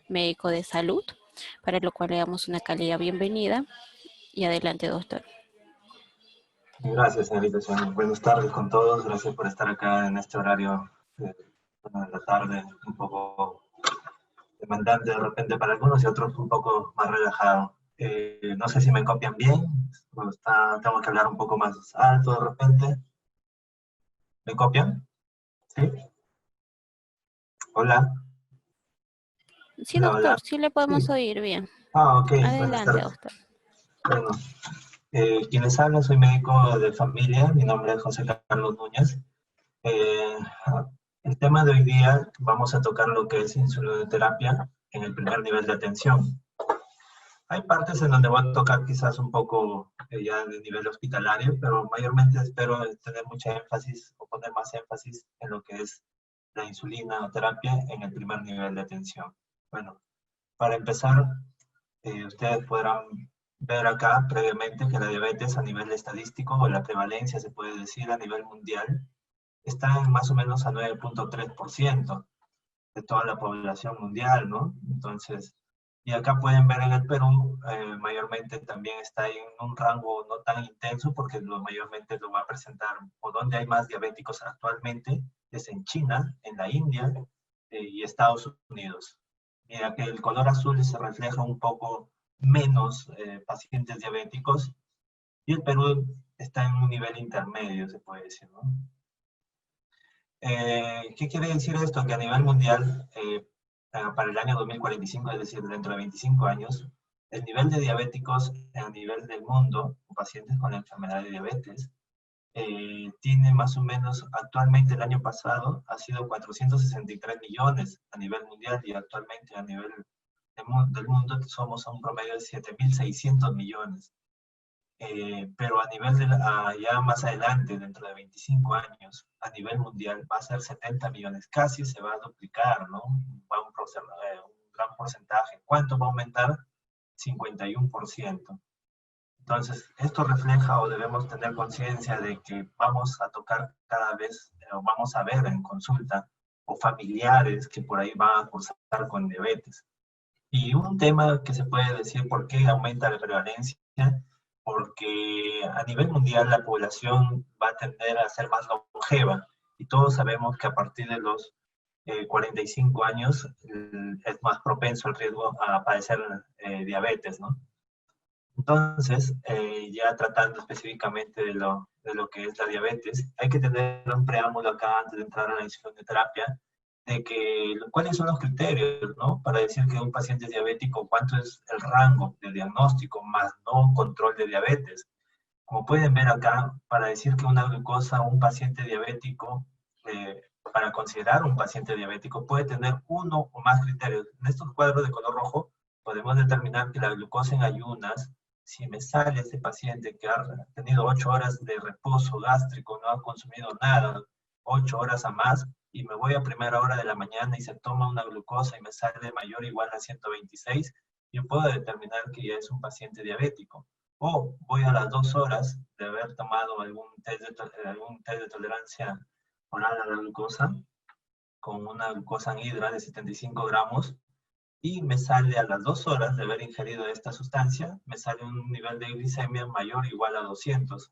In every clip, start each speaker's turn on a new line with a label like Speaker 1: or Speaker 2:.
Speaker 1: médico de salud, para lo cual le damos una cálida bienvenida. Y adelante, doctor.
Speaker 2: Gracias, señorita. Buenas tardes con todos. Gracias por estar acá en este horario de la tarde, un poco demandante de repente para algunos y otros un poco más relajado. No sé si me copian bien, tengo que hablar un poco más alto de repente. ¿Me copian? ¿Sí? Hola.
Speaker 1: Sí,
Speaker 2: Hola,
Speaker 1: doctor,
Speaker 2: hola.
Speaker 1: sí le
Speaker 2: Sí.
Speaker 1: podemos oír bien.
Speaker 2: Ok. Buenas
Speaker 1: Adelante,
Speaker 2: tardes.
Speaker 1: doctor.
Speaker 2: Bueno, quienes hablan, soy médico de familia. Mi nombre es José Carlos Núñez. Eh, el tema de hoy día vamos a tocar lo que es insulinoterapia en el primer nivel de atención. Hay partes en donde voy a tocar quizás un poco ya de nivel hospitalario, pero mayormente espero tener mucha énfasis o poner más énfasis en lo que es la insulinoterapia en el primer nivel de atención. Bueno, para empezar, ustedes podrán ver acá previamente que la diabetes a nivel estadístico o la prevalencia, se puede decir, a nivel mundial, está en más o menos al 9.3% de toda la población mundial, ¿no? Entonces, y acá pueden ver en el Perú, mayormente también está en un rango no tan intenso, porque mayormente lo va a presentar, o donde hay más diabéticos actualmente, es en China, en la India y Estados Unidos. Mira que el color azul se refleja un poco menos pacientes diabéticos, y el Perú está en un nivel intermedio, se puede decir, ¿no? ¿Qué quiere decir esto? Que a nivel mundial, para el año 2045, es decir, dentro de 25 años, el nivel de diabéticos a nivel del mundo, pacientes con la enfermedad de diabetes, tiene más o menos, actualmente el año pasado, ha sido 463 millones a nivel mundial, y actualmente a nivel del mundo somos a un promedio de 7.600 millones. Pero a nivel de ya más adelante, dentro de 25 años, a nivel mundial va a ser 70 millones, casi se va a duplicar, ¿no? Va un gran porcentaje. ¿Cuánto va a aumentar? 51%. Entonces, esto refleja, o debemos tener conciencia de que vamos a tocar cada vez, o vamos a ver en consulta, o familiares que por ahí van a cursar con diabetes. Y un tema que se puede decir por qué aumenta la prevalencia, porque a nivel mundial la población va a tender a ser más longeva, y todos sabemos que a partir de los 45 años es más propenso el riesgo a padecer diabetes, ¿no? Entonces, ya tratando específicamente de lo que es la diabetes, hay que tener un preámbulo acá antes de entrar a la insulinoterapia, de que cuáles son los criterios, ¿no? Para decir que un paciente es diabético, cuánto es el rango de diagnóstico, más no control de diabetes. Como pueden ver acá, para decir que una glucosa, un paciente diabético, para considerar un paciente diabético, puede tener uno o más criterios. En estos cuadros de color rojo podemos determinar que la glucosa en ayunas, si me sale este paciente que ha tenido 8 horas de reposo gástrico, no ha consumido nada, 8 horas a más, y me voy a primera hora de la mañana y se toma una glucosa y me sale mayor o igual a 126, yo puedo determinar que ya es un paciente diabético. O voy a las 2 horas de haber tomado algún test de tolerancia oral a la glucosa, con una glucosa anhidra de 75 gramos, y me sale a las 2 horas de haber ingerido esta sustancia, me sale un nivel de glicemia mayor o igual a 200.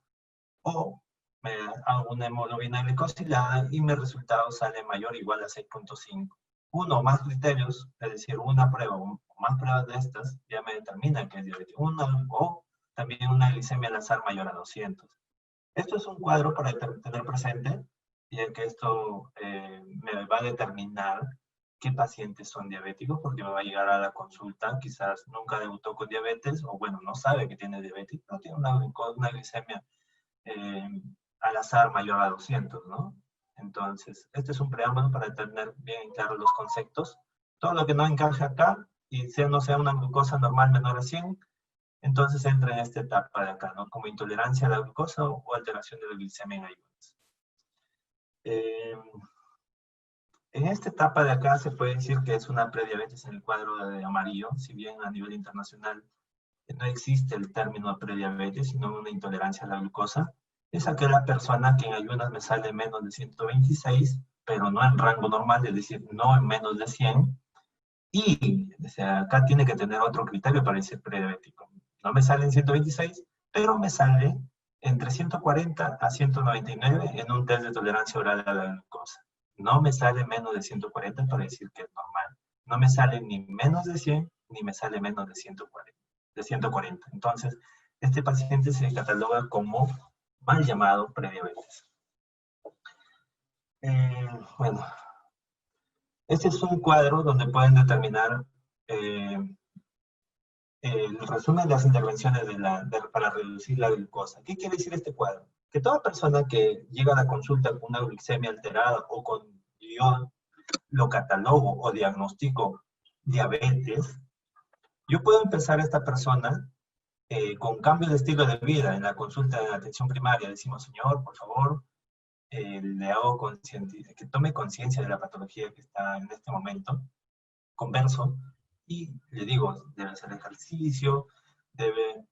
Speaker 2: O me hago una hemoglobina glicosilada y mi resultado sale mayor o igual a 6.5. Uno o más criterios, es decir, una prueba o más pruebas de estas, ya me determina que es diabético. O también una glicemia al azar mayor a 200. Esto es un cuadro para tener presente, ya que esto me va a determinar qué pacientes son diabéticos, porque me va a llegar a la consulta, quizás nunca debutó con diabetes, o bueno, no sabe que tiene diabetes, pero tiene una glicemia eh, al azar mayor a 200, ¿no? Entonces, este es un preámbulo para tener bien claros los conceptos. Todo lo que no encaje acá, y no sea una glucosa normal menor a 100, entonces entra en esta etapa de acá, ¿no? Como intolerancia a la glucosa o alteración de la glicemia en ayunas. En esta etapa de acá se puede decir que es una prediabetes en el cuadro de amarillo, si bien a nivel internacional no existe el término prediabetes, sino una intolerancia a la glucosa. Es aquella persona que en ayunas me sale menos de 126, pero no en rango normal, es decir, no en menos de 100, Y o sea, acá tiene que tener otro criterio para ser prediabético. No me sale en 126, pero me sale entre 140 a 199 en un test de tolerancia oral a la glucosa. No me sale menos de 140 para decir que es normal. No me sale ni menos de 100, ni me sale menos de 140. Entonces, este paciente se cataloga como mal llamado prediabetes. Bueno, este es un cuadro donde pueden determinar el resumen de las intervenciones para reducir la glucosa. ¿Qué quiere decir este cuadro? Que toda persona que llega a la consulta con una glicemia alterada o con yo lo catalogo o diagnostico diabetes, yo puedo empezar a esta persona con cambio de estilo de vida en la consulta de atención primaria. Decimos, señor, por favor, le hago que tome conciencia de la patología que está en este momento, converso, y le digo, debe hacer ejercicio, debe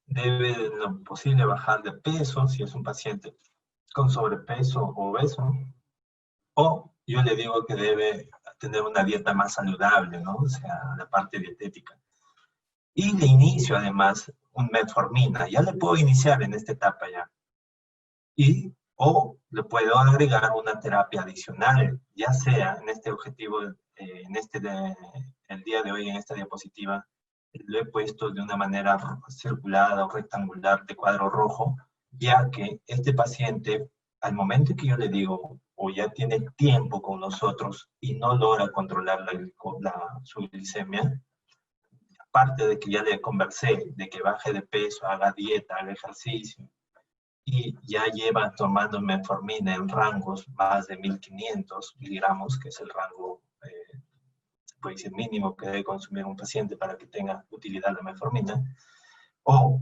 Speaker 2: en lo posible bajar de peso, si es un paciente con sobrepeso o obeso, o yo le digo que debe tener una dieta más saludable, ¿no? O sea, la parte dietética. Y le inicio además un metformina, ya le puedo iniciar en esta etapa ya. O le puedo agregar una terapia adicional, ya sea en este objetivo, el día de hoy en esta diapositiva, lo he puesto de una manera circulada o rectangular de cuadro rojo, ya que este paciente, al momento que yo le digo, o ya tiene tiempo con nosotros y no logra controlar su glicemia, aparte de que ya le conversé, de que baje de peso, haga dieta, haga ejercicio, y ya lleva tomando metformina en rangos más de 1500 miligramos, que es el rango, se puede decir, mínimo que debe consumir un paciente para que tenga utilidad la metformina, o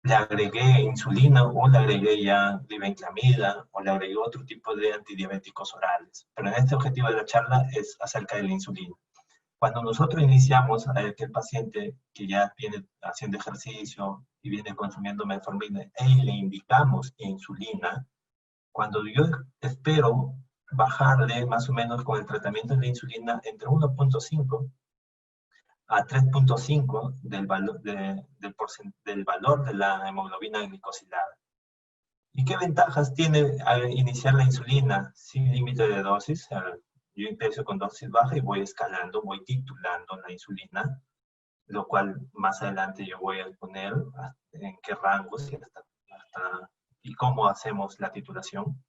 Speaker 2: le agregué insulina, o le agregué ya glibenclamida, o le agregué otro tipo de antidiabéticos orales. Pero en este objetivo de la charla es acerca de la insulina. Cuando nosotros iniciamos a aquel paciente que ya viene haciendo ejercicio y viene consumiendo metformina y le indicamos insulina, cuando yo espero bajarle más o menos con el tratamiento de la insulina entre 1.5 a 3.5 del valor de la hemoglobina glicosilada. ¿Y qué ventajas tiene iniciar la insulina sin límite de dosis? Yo empiezo con dosis baja y voy escalando, voy titulando la insulina, lo cual más adelante yo voy a exponer en qué rangos y cómo hacemos la titulación.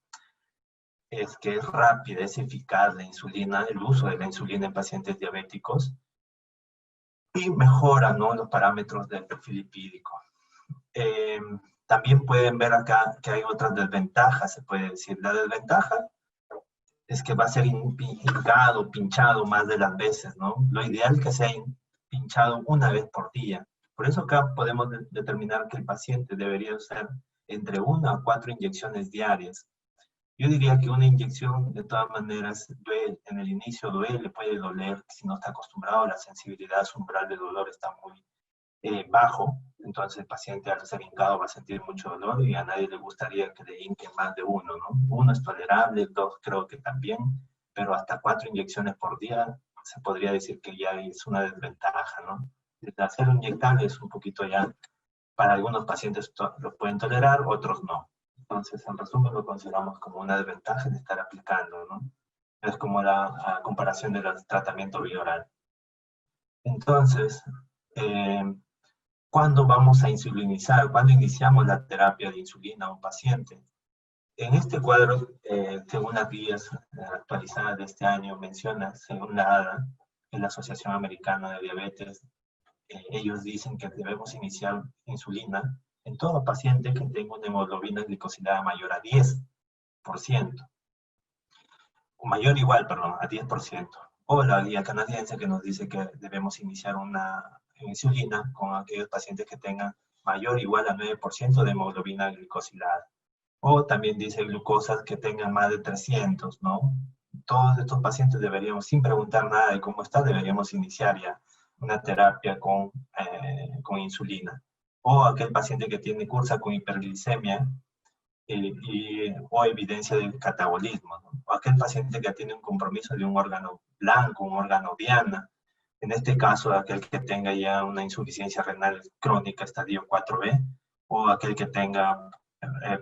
Speaker 2: Es que es rápida, es eficaz la insulina, el uso de la insulina en pacientes diabéticos, y mejora, ¿no?, los parámetros del perfil lipídico. También pueden ver acá que hay otras desventajas, se puede decir. La desventaja es que va a ser pinchado más de las veces, ¿no? Lo ideal es que sea pinchado una vez por día. Por eso acá podemos determinar que el paciente debería usar entre 1 a 4 inyecciones diarias. Yo diría que una inyección, de todas maneras, en el inicio duele, puede doler, si no está acostumbrado, la sensibilidad, su umbral de dolor está muy bajo, entonces el paciente al ser hincado va a sentir mucho dolor y a nadie le gustaría que le hinquen más de uno, ¿no? 1 es tolerable, 2 creo que también, pero hasta 4 inyecciones por día se podría decir que ya es una desventaja, ¿no? El hacer inyectable es un poquito ya, para algunos pacientes lo pueden tolerar, otros no. Entonces, en resumen, lo consideramos como una desventaja de estar aplicando, ¿no? Es como la comparación del tratamiento bioral. Entonces, ¿cuándo vamos a insulinizar? ¿Cuándo iniciamos la terapia de insulina a un paciente? En este cuadro, según las guías actualizadas de este año, menciona, según la ADA, en la Asociación Americana de Diabetes, ellos dicen que debemos iniciar insulina en todo paciente que tenga una hemoglobina glicosilada mayor a 10%. O mayor igual, perdón, a 10%. O la guía canadiense que nos dice que debemos iniciar una insulina con aquellos pacientes que tengan mayor o igual a 9% de hemoglobina glicosilada. O también dice glucosas que tengan más de 300, ¿no? Todos estos pacientes deberíamos, sin preguntar nada de cómo está, deberíamos iniciar ya una terapia con insulina. O aquel paciente que cursa con hiperglicemia o evidencia del catabolismo, ¿no? O aquel paciente que tiene un compromiso de un órgano blanco, un órgano diana, En este caso, aquel que tenga ya una insuficiencia renal crónica estadio 4B, o aquel que tenga,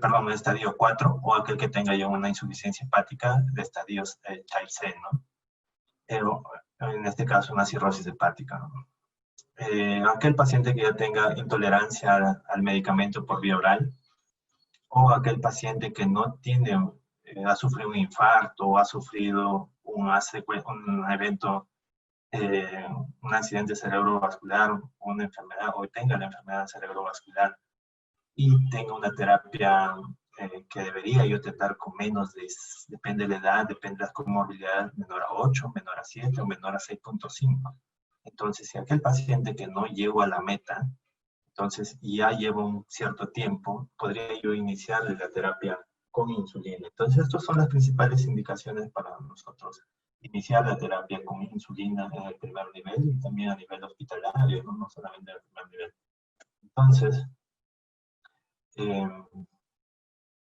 Speaker 2: perdón, estadio 4, o aquel que tenga ya una insuficiencia hepática de estadios type C, ¿no? En este caso, una cirrosis hepática, ¿no? Aquel paciente que ya tenga intolerancia al medicamento por vía oral, o aquel paciente que no tiene, ha sufrido un infarto o ha sufrido un evento, un accidente cerebrovascular, una enfermedad, o tenga la enfermedad cerebrovascular y tenga una terapia que debería yo tratar con menos de, depende de la edad, depende de las comorbilidades, menor a 8, menor a 7 o menor a 6.5. Entonces, si aquel paciente que no llegó a la meta, entonces ya lleva un cierto tiempo, podría yo iniciar la terapia con insulina. Entonces, estas son las principales indicaciones para nosotros iniciar la terapia con insulina en el primer nivel y también a nivel hospitalario, no solamente en el primer nivel. Entonces,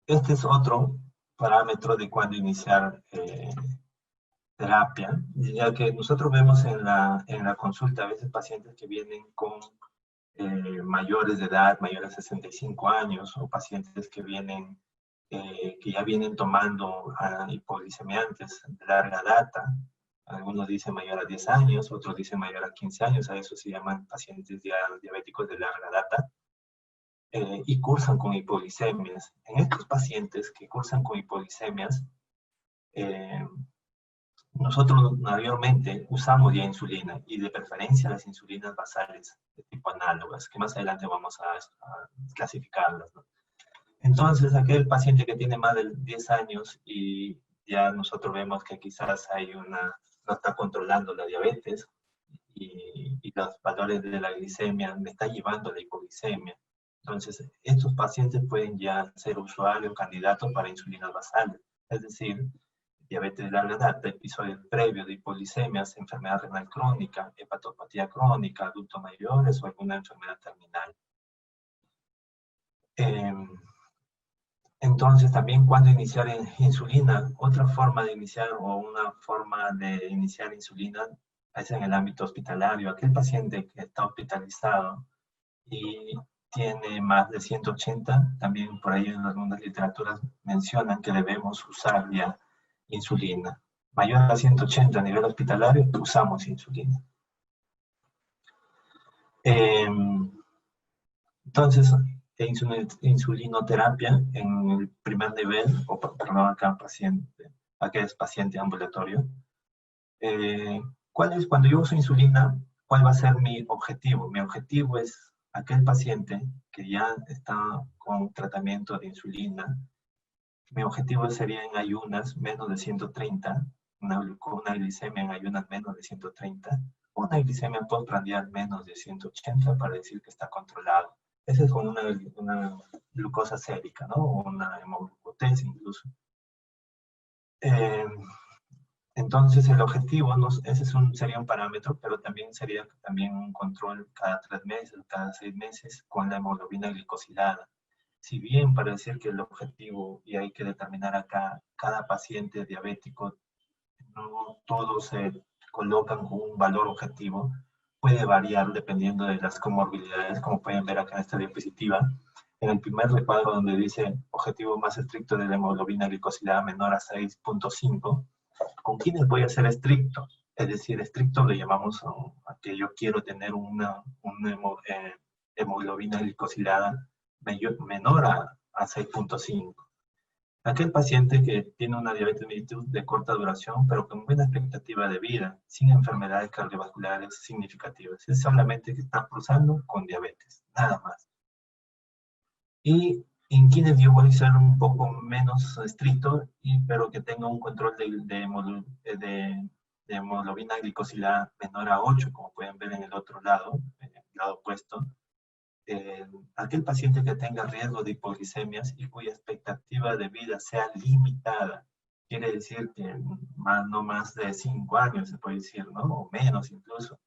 Speaker 2: este es otro parámetro de cuándo iniciar terapia, ya que nosotros vemos en la consulta a veces pacientes que vienen con mayores de edad, mayores de 65 años, o pacientes que vienen, que ya vienen tomando hipoglicemiantes de larga data. Algunos dicen mayor a 10 años, otros dicen mayor a 15 años, a eso se llaman pacientes diabéticos de larga data, y cursan con hipoglicemias. En estos pacientes que cursan con hipoglicemias, nosotros mayormente usamos ya insulina, y de preferencia las insulinas basales de tipo análogas, que más adelante vamos a clasificarlas, ¿no? Entonces, aquel paciente que tiene más de 10 años y ya nosotros vemos que quizás no está controlando la diabetes y los valores de la glicemia me está llevando a la hipoglicemia. Entonces, estos pacientes pueden ya ser usuarios candidatos para insulinas basales, es decir, diabetes de larga data, episodios previos de hipoglicemias, enfermedad renal crónica, hepatopatía crónica, adultos mayores o alguna enfermedad terminal. Entonces, también cuando iniciar insulina, otra forma de iniciar o una forma de iniciar insulina es en el ámbito hospitalario. Aquel paciente que está hospitalizado y tiene más de 180, también por ahí en algunas literaturas mencionan que debemos usar ya insulina. Mayor a 180 a nivel hospitalario, usamos insulina. Entonces, insulinoterapia en el primer nivel, o perdón, acá es paciente ambulatorio. Cuando yo uso insulina, cuál va a ser mi objetivo? Mi objetivo es aquel paciente que ya está con tratamiento de insulina. Mi objetivo sería en ayunas menos de 130, una glicemia en ayunas menos de 130, una glicemia postprandial menos de 180 para decir que está controlado. Esa es con una glucosa sérica, ¿no? O una hemoglucotensia incluso. Entonces el objetivo, ese sería un parámetro, pero también sería un control cada 3 meses, cada 6 meses con la hemoglobina glicosilada. Si bien para decir que el objetivo, y hay que determinar acá, cada paciente diabético, no todos se colocan con un valor objetivo, puede variar dependiendo de las comorbilidades, como pueden ver acá en esta diapositiva. En el primer recuadro donde dice objetivo más estricto de la hemoglobina glicosilada menor a 6.5, ¿con quiénes voy a ser estricto? Es decir, estricto le llamamos a que yo quiero tener una hemoglobina glicosilada menor a 6.5. Aquel paciente que tiene una diabetes mellitus de corta duración, pero con buena expectativa de vida, sin enfermedades cardiovasculares significativas. Es solamente que está cruzando con diabetes, nada más. Y en quienes yo voy a ser un poco menos estricto, pero que tenga un control de hemoglobina glicosilada menor a 8, como pueden ver en el otro lado, en el lado opuesto. Aquel paciente que tenga riesgo de hipoglicemias y cuya expectativa de vida sea limitada, quiere decir que no más de 5 años, se puede decir, ¿no? O menos incluso.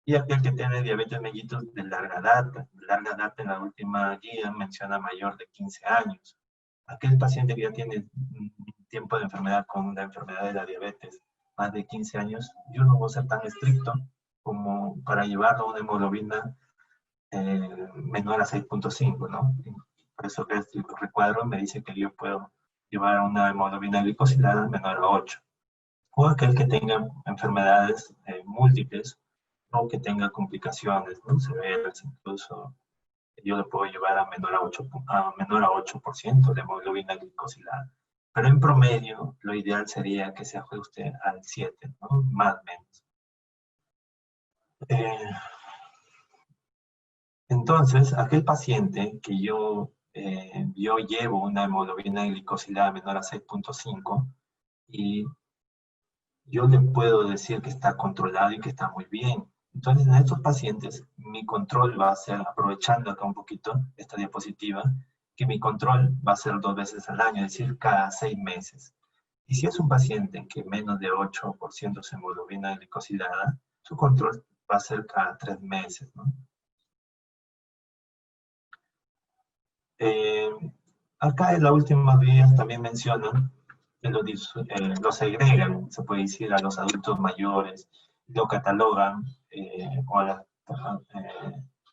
Speaker 2: Y aquel que tiene diabetes mellitus de larga data. De larga data en la última guía menciona mayor de 15 años. Aquel paciente que ya tiene tiempo de enfermedad con la enfermedad de la diabetes, más de 15 años, yo no voy a ser tan estricto, como para llevarlo a una hemoglobina menor a 6.5, ¿no? Por eso que este recuadro me dice que yo puedo llevar a una hemoglobina glicosilada menor a 8. O aquel que tenga enfermedades múltiples o que tenga complicaciones, ¿no? Severas, incluso yo le puedo llevar a menor a 8% de hemoglobina glicosilada. Pero en promedio, lo ideal sería que se ajuste al 7, ¿no? Más o menos. Entonces, aquel paciente que yo llevo una hemoglobina glicosilada menor a 6.5 y yo le puedo decir que está controlado y que está muy bien. Entonces, en estos pacientes, mi control va a ser, aprovechando acá un poquito esta diapositiva, que mi control va a ser 2 veces al año, es decir, cada 6 meses. Y si es un paciente que menos de 8% de hemoglobina glicosilada, su control va a ser cada 3 meses, ¿no? Acá en las últimas vías también mencionan que lo segregan, se puede decir, a los adultos mayores, lo catalogan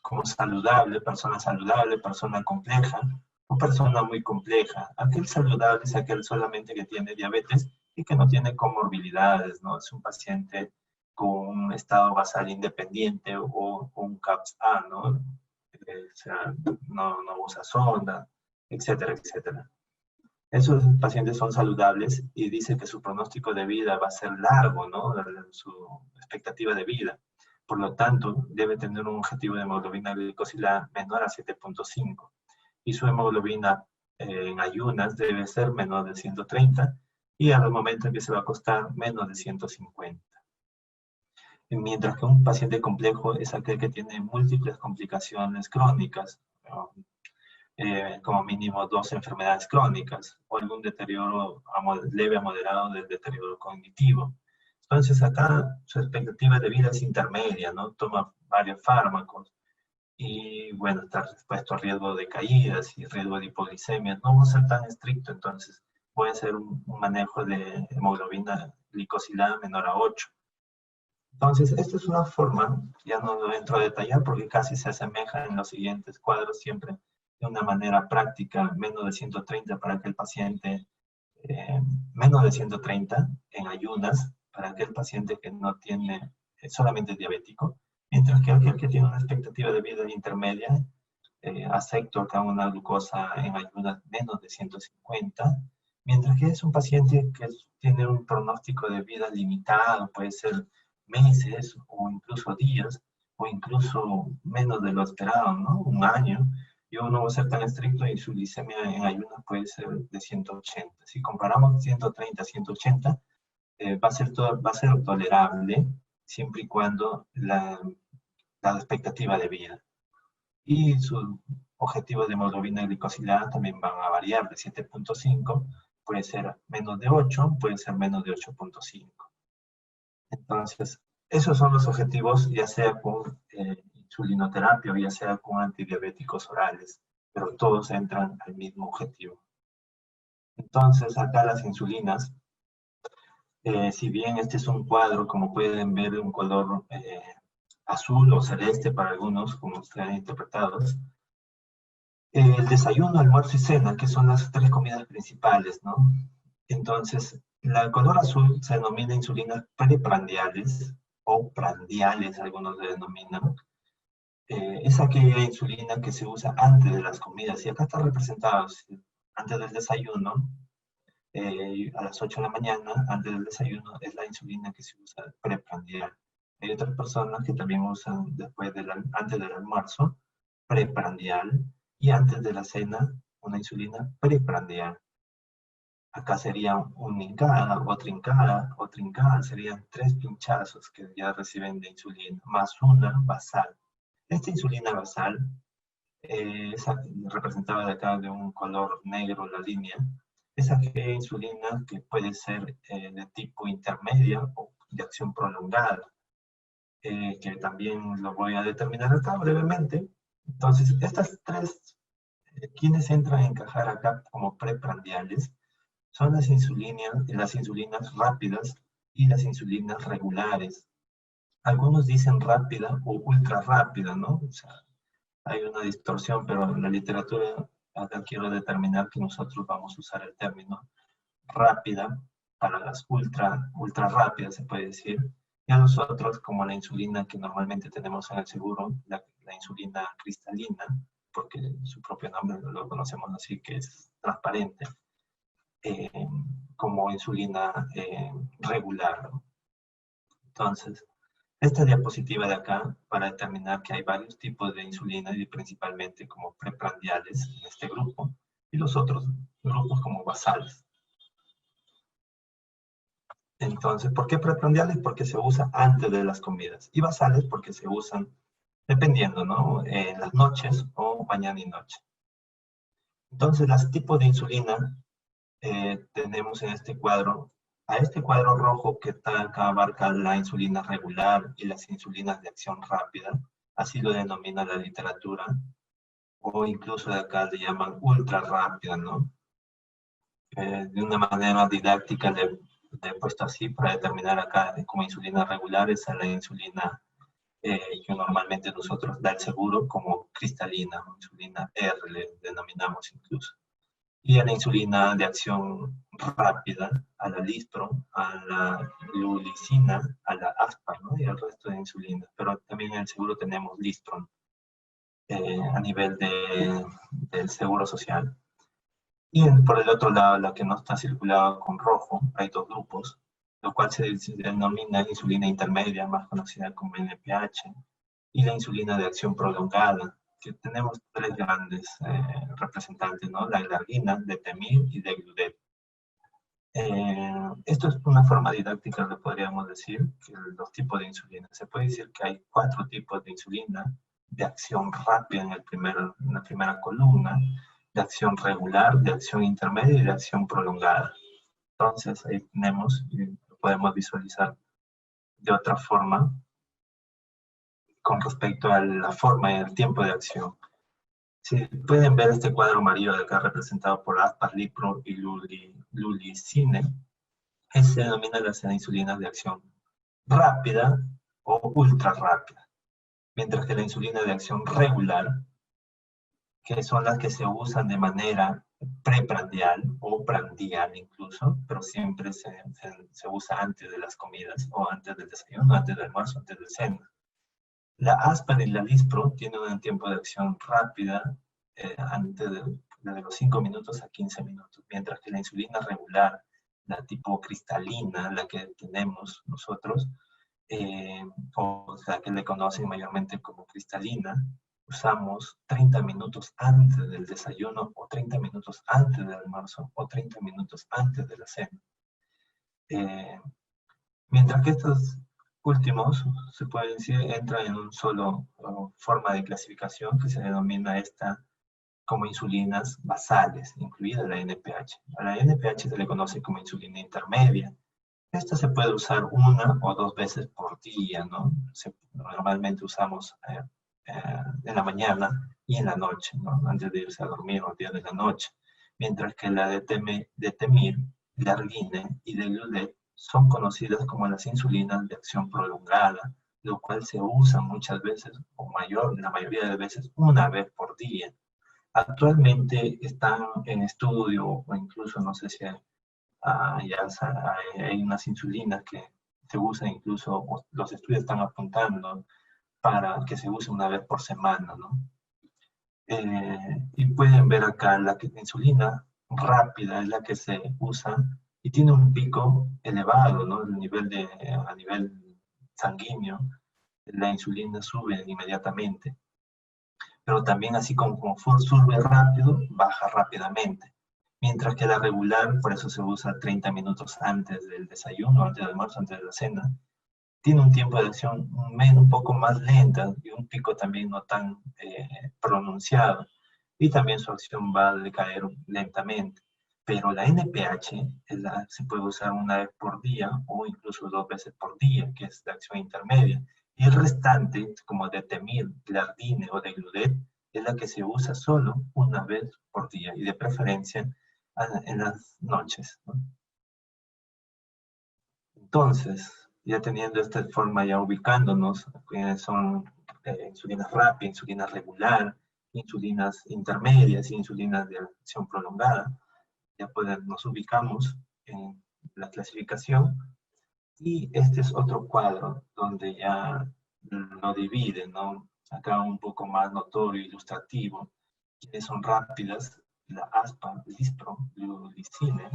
Speaker 2: como saludable, persona compleja o persona muy compleja. Aquel saludable es aquel solamente que tiene diabetes y que no tiene comorbilidades, ¿no? Es un paciente con un estado basal independiente o un CAPS-A, ¿no? O sea, no usa sonda, etcétera, etcétera. Esos pacientes son saludables y dice que su pronóstico de vida va a ser largo, ¿no? Su expectativa de vida. Por lo tanto, debe tener un objetivo de hemoglobina glicosilada menor a 7.5 y su hemoglobina en ayunas debe ser menor de 130 y al momento en que se va a acostar menos de 150. Mientras que un paciente complejo es aquel que tiene múltiples complicaciones crónicas, ¿no? Como mínimo 2 enfermedades crónicas o algún deterioro leve a moderado del deterioro cognitivo. Entonces acá su expectativa de vida es intermedia, ¿no? Toma varios fármacos y bueno, está expuesto a riesgo de caídas y riesgo de hipoglicemia. No va a ser tan estricto, entonces puede ser un manejo de hemoglobina glicosilada menor a 8. Entonces, esta es una forma, ya no lo entro a detallar porque casi se asemeja en los siguientes cuadros siempre de una manera práctica, menos de 130 para aquel paciente, menos de 130 en ayunas para aquel paciente que no tiene, solamente diabético, mientras que aquel que tiene una expectativa de vida intermedia, acepto acá una glucosa en ayunas menos de 150, mientras que es un paciente que tiene un pronóstico de vida limitado, puede ser meses o incluso días o incluso menos de lo esperado, ¿no? Un año. Yo no voy a ser tan estricto y su glicemia en ayunas puede ser de 180. Si comparamos 130 a 180, va a ser tolerable siempre y cuando la expectativa de vida. Y sus objetivos de hemoglobina glicosilada también van a variar de 7.5, puede ser menos de 8, puede ser menos de 8.5. Entonces, esos son los objetivos, ya sea con insulinoterapia o ya sea con antidiabéticos orales, pero todos entran al mismo objetivo. Entonces, acá las insulinas, si bien este es un cuadro, como pueden ver, de un color azul o celeste para algunos, como están interpretados, el desayuno, almuerzo y cena, que son las 3 comidas principales, ¿no? Entonces, el color azul se denomina insulinas preprandiales o prandiales, algunos le denominan. Es aquella insulina que se usa antes de las comidas. Y acá está representado, antes del desayuno, a las 8 de la mañana, antes del desayuno, es la insulina que se usa preprandial. Hay otras personas que también usan antes del almuerzo, preprandial, y antes de la cena, una insulina preprandial. Acá sería una hincada, otra hincada, serían 3 pinchazos que ya reciben de insulina, más una basal. Esta insulina basal, representada de acá de un color negro la línea, es aquella insulina que puede ser de tipo intermedia o de acción prolongada, que también lo voy a determinar acá brevemente. Entonces, estas 3, ¿quiénes entran a encajar acá como preprandiales? Son las insulinas rápidas y las insulinas regulares. Algunos dicen rápida o ultra rápida, ¿no? O sea, hay una distorsión, pero en la literatura acá quiero determinar que nosotros vamos a usar el término rápida para las ultra rápidas, se puede decir. Y a nosotros, como la insulina que normalmente tenemos en el seguro, la insulina cristalina, porque su propio nombre lo conocemos así, que es transparente, eh, como insulina regular. Entonces, esta diapositiva de acá, para determinar que hay varios tipos de insulina y principalmente como preprandiales en este grupo, y los otros grupos como basales. Entonces, ¿por qué preprandiales? Porque se usa antes de las comidas. Y basales porque se usan dependiendo, ¿no? En las noches o mañana y noche. Entonces, los tipos de insulina tenemos en este cuadro. A este cuadro rojo que está acá abarca la insulina regular y las insulinas de acción rápida. Así lo denomina la literatura. O incluso de acá le llaman ultra rápida, ¿no? De una manera didáctica le he puesto así para determinar acá como insulina regular es a la insulina que normalmente nosotros da el seguro como cristalina, o insulina R le denominamos incluso. Y a la insulina de acción rápida, a la Lispro, a la Lulicina, a la Aspar, ¿no? Y al resto de insulinas. Pero también en el seguro tenemos Lispron a nivel del seguro social. Y por el otro lado, la que no está circulada con rojo, hay dos grupos, lo cual se denomina insulina intermedia, más conocida como NPH, y la insulina de acción prolongada, que tenemos tres grandes representantes, ¿no? La glargina, detemir y degludet. Esto es una forma didáctica, le podríamos decir, que los tipos de insulina. Se puede decir que hay 4 tipos de insulina, de acción rápida en la primera columna, de acción regular, de acción intermedia y de acción prolongada. Entonces ahí tenemos, y lo podemos visualizar de otra forma, con respecto a la forma y el tiempo de acción. Si pueden ver este cuadro amarillo de acá representado por Aspar, Lipro y Lulicine, se denomina las insulinas de acción rápida o ultra rápida, mientras que la insulina de acción regular, que son las que se usan de manera preprandial o prandial incluso, pero siempre se usa antes de las comidas o antes del desayuno, antes del almuerzo, antes del cena. La Aspar y la Lispro tienen un tiempo de acción rápida antes de los 5 minutos a 15 minutos, mientras que la insulina regular, la tipo cristalina, la que tenemos nosotros, o sea, que le conocen mayormente como cristalina, usamos 30 minutos antes del desayuno, o 30 minutos antes del almuerzo, o 30 minutos antes de la cena. Mientras que estos últimos, se puede decir, entran en un solo forma de clasificación que se denomina esta como insulinas basales, incluida la NPH. A la NPH se le conoce como insulina intermedia. Esta se puede usar 1 o 2 veces por día, ¿no? Normalmente usamos en la mañana y en la noche, ¿no? Antes de irse a dormir o al día de la noche. Mientras que la de Temir, Glargine y Degludet son conocidas como las insulinas de acción prolongada, lo cual se usa muchas veces, o la mayoría de veces, 1 vez por día. Actualmente están en estudio, o incluso no sé si ya hay unas insulinas que se usan incluso, los estudios están apuntando para que se use 1 vez por semana, ¿no? Y pueden ver acá la insulina rápida es la que se usa y tiene un pico elevado, ¿no? A nivel sanguíneo, la insulina sube inmediatamente. Pero también así como sube rápido, baja rápidamente. Mientras que la regular, por eso se usa 30 minutos antes del desayuno, antes del almuerzo, antes de la cena, tiene un tiempo de acción un poco más lenta y un pico también no tan pronunciado. Y también su acción va a decaer lentamente. Pero la NPH se puede usar 1 vez por día o incluso 2 veces por día, que es la acción intermedia. Y el restante, como de Temir, Glargine o Degludet, es la que se usa solo 1 vez por día y de preferencia en las noches, ¿no? Entonces, Ya teniendo esta forma, ya ubicándonos, son insulinas rápida, insulina regular, insulinas intermedias y insulinas de acción prolongada. Ya nos ubicamos en la clasificación. Y este es otro cuadro donde ya lo divide, ¿no? Acá un poco más notorio, ilustrativo. Quienes son rápidas, la ASPA, Lispro, glulicine,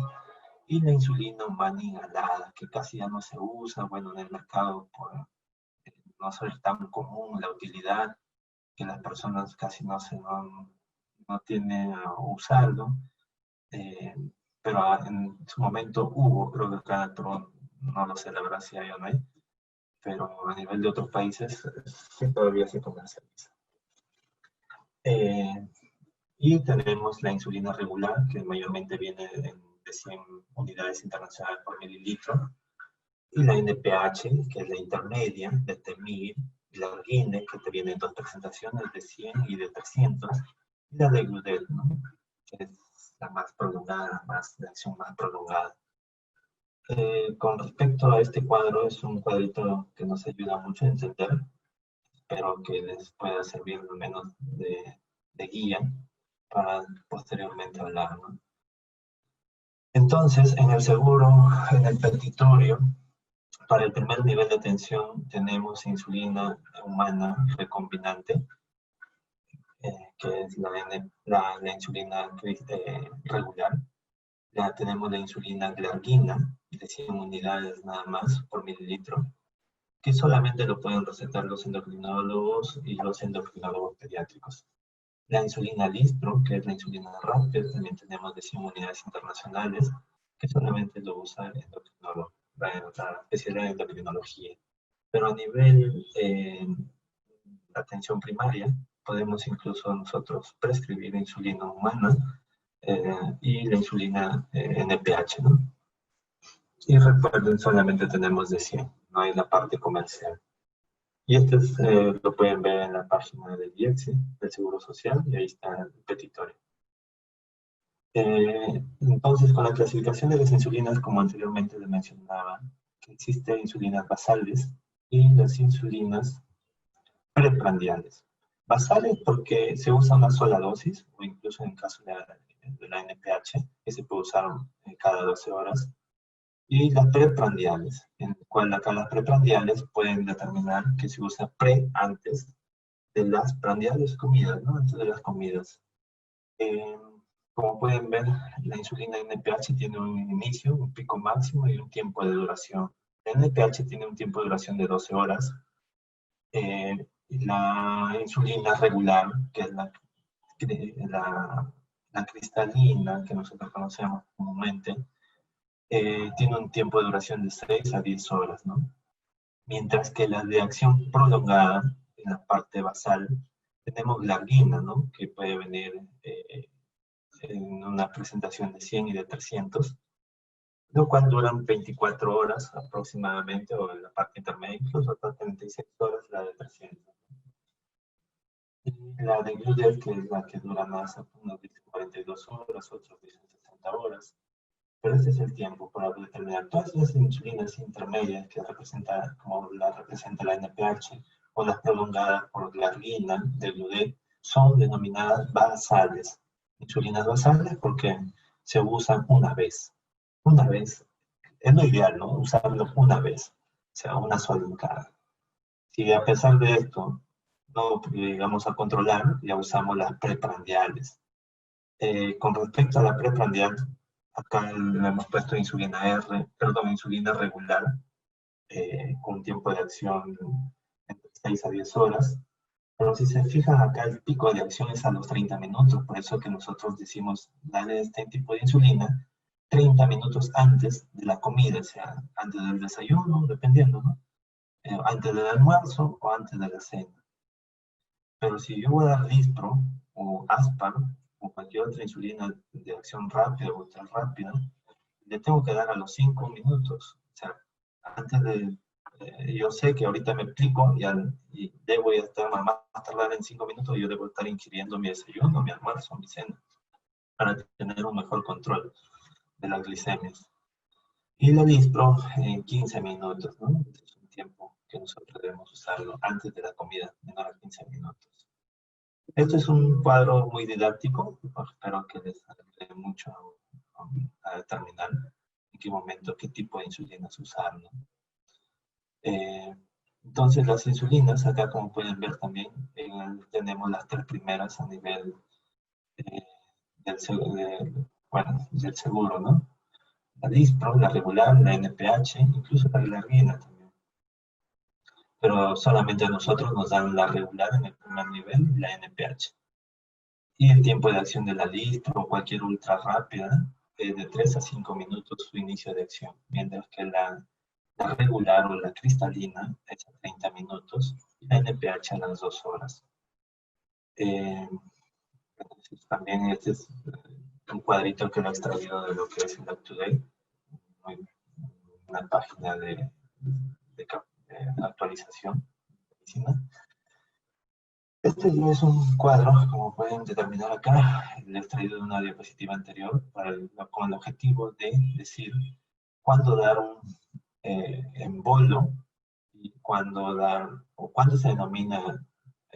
Speaker 2: y la insulina humana inhalada, que casi ya no se usa, bueno, en el mercado por no ser tan común la utilidad, que las personas casi no tienen a usarlo, eh, pero en su momento hubo, creo que acá en Perú, no lo sé la verdad si hay o no hay, pero a nivel de otros países sí todavía se comercializa. Y tenemos la insulina regular, que mayormente viene de 100 unidades internacionales por mililitro, y la NPH, que es la intermedia, de TEMIR, y la Argine, que te viene en dos presentaciones, de 100 y de 300, y la de Gludel, ¿no? Que es la más prolongada, de acción más prolongada. Con respecto a este cuadro, es un cuadrito que nos ayuda mucho a entender, pero que les pueda servir al menos de guía para posteriormente hablar, ¿no? Entonces, en el seguro, en el petitorio, para el primer nivel de atención tenemos insulina humana recombinante, que es la insulina regular. Ya tenemos la insulina glargina, de 100 unidades nada más por mililitro, que solamente lo pueden recetar los endocrinólogos y los endocrinólogos pediátricos. La insulina Lispro, que es la insulina rápida, también tenemos de 100 unidades internacionales, que solamente lo usa el endocrinólogo, la especialidad en endocrinología. Pero a nivel atención primaria, podemos incluso nosotros prescribir insulina humana y la insulina NPH, ¿no? Y recuerden, solamente tenemos de 100, no hay la parte comercial. Y este lo pueden ver en la página del IECSI, del Seguro Social, y ahí está el petitorio. Entonces, con la clasificación de las insulinas, como anteriormente les mencionaba, que existen insulinas basales y las insulinas preprandiales. Basales porque se usa una sola dosis, o incluso en el caso de la NPH, que se puede usar cada 12 horas. Y las preprandiales, en el cual acá las preprandiales pueden determinar que se usa antes de las prandiales comidas, ¿no? Antes de las comidas. Como pueden ver, la insulina NPH tiene un inicio, un pico máximo y un tiempo de duración. La NPH tiene un tiempo de duración de 12 horas. La insulina regular, que es la cristalina, que nosotros conocemos comúnmente, tiene un tiempo de duración de 6 a 10 horas, ¿no? Mientras que la de acción prolongada, en la parte basal, tenemos glargina, ¿no? Que puede venir en una presentación de 100 y de 300, lo cual duran 24 horas aproximadamente, o en la parte intermedia, incluso hasta 36 horas la de 300. Y la de Gludel, que es la que dura más, unos dicen 42 horas, otros dicen 60 horas. Pero ese es el tiempo para determinar todas las insulinas intermedias que representa, como la representa la NPH, o las prolongadas por glargina de Gludel, son denominadas basales. Insulinas basales porque se usan una vez. Una vez, es lo ideal, ¿no? Usarlo una vez, o sea, una sola en cada. Si a pesar de esto no llegamos a controlar, ya usamos las preprandiales. Con respecto a la preprandial, acá le hemos puesto insulina regular, con tiempo de acción entre 6 a 10 horas. Pero si se fijan acá, el pico de acción es a los 30 minutos. Por eso que nosotros decimos, dale este tipo de insulina 30 minutos antes de la comida, o sea, antes del desayuno, dependiendo, ¿no? Antes del almuerzo o antes de la cena. Pero si yo voy a dar Lispro o Aspam o cualquier otra insulina de acción rápida o ultra rápida, le tengo que dar a los 5 minutos. O sea, antes de... yo sé que ahorita me explico y debo estar más tardar en 5 minutos, yo debo estar ingiriendo mi desayuno, mi almuerzo, mi cena, para tener un mejor control de las glicemias. Y la Lispro en 15 minutos, ¿no? Este es un tiempo que nosotros debemos usarlo antes de la comida, menor a 15 minutos. Este es un cuadro muy didáctico, espero que les ayude mucho a determinar en qué momento, qué tipo de insulinas usar, ¿no? Eh, entonces las insulinas, acá como pueden ver también, tenemos las tres primeras a nivel eh, del seguro, ¿no? La Lispro, la regular, la NPH, incluso la glargina también. Pero solamente a nosotros nos dan la regular en el primer nivel y la NPH. Y el tiempo de acción de la Lispro o cualquier ultra rápida es de 3 a 5 minutos su inicio de acción, mientras que la regular o la cristalina es a 30 minutos y la NPH a las 2 horas. Entonces, también este es un cuadrito que lo he extraído de lo que es el UpToDate, una página de actualización de medicina. Este es un cuadro, como pueden determinar acá, lo he extraído de una diapositiva anterior con el objetivo de decir cuándo dar un embolo y cuándo dar, o cuándo se denomina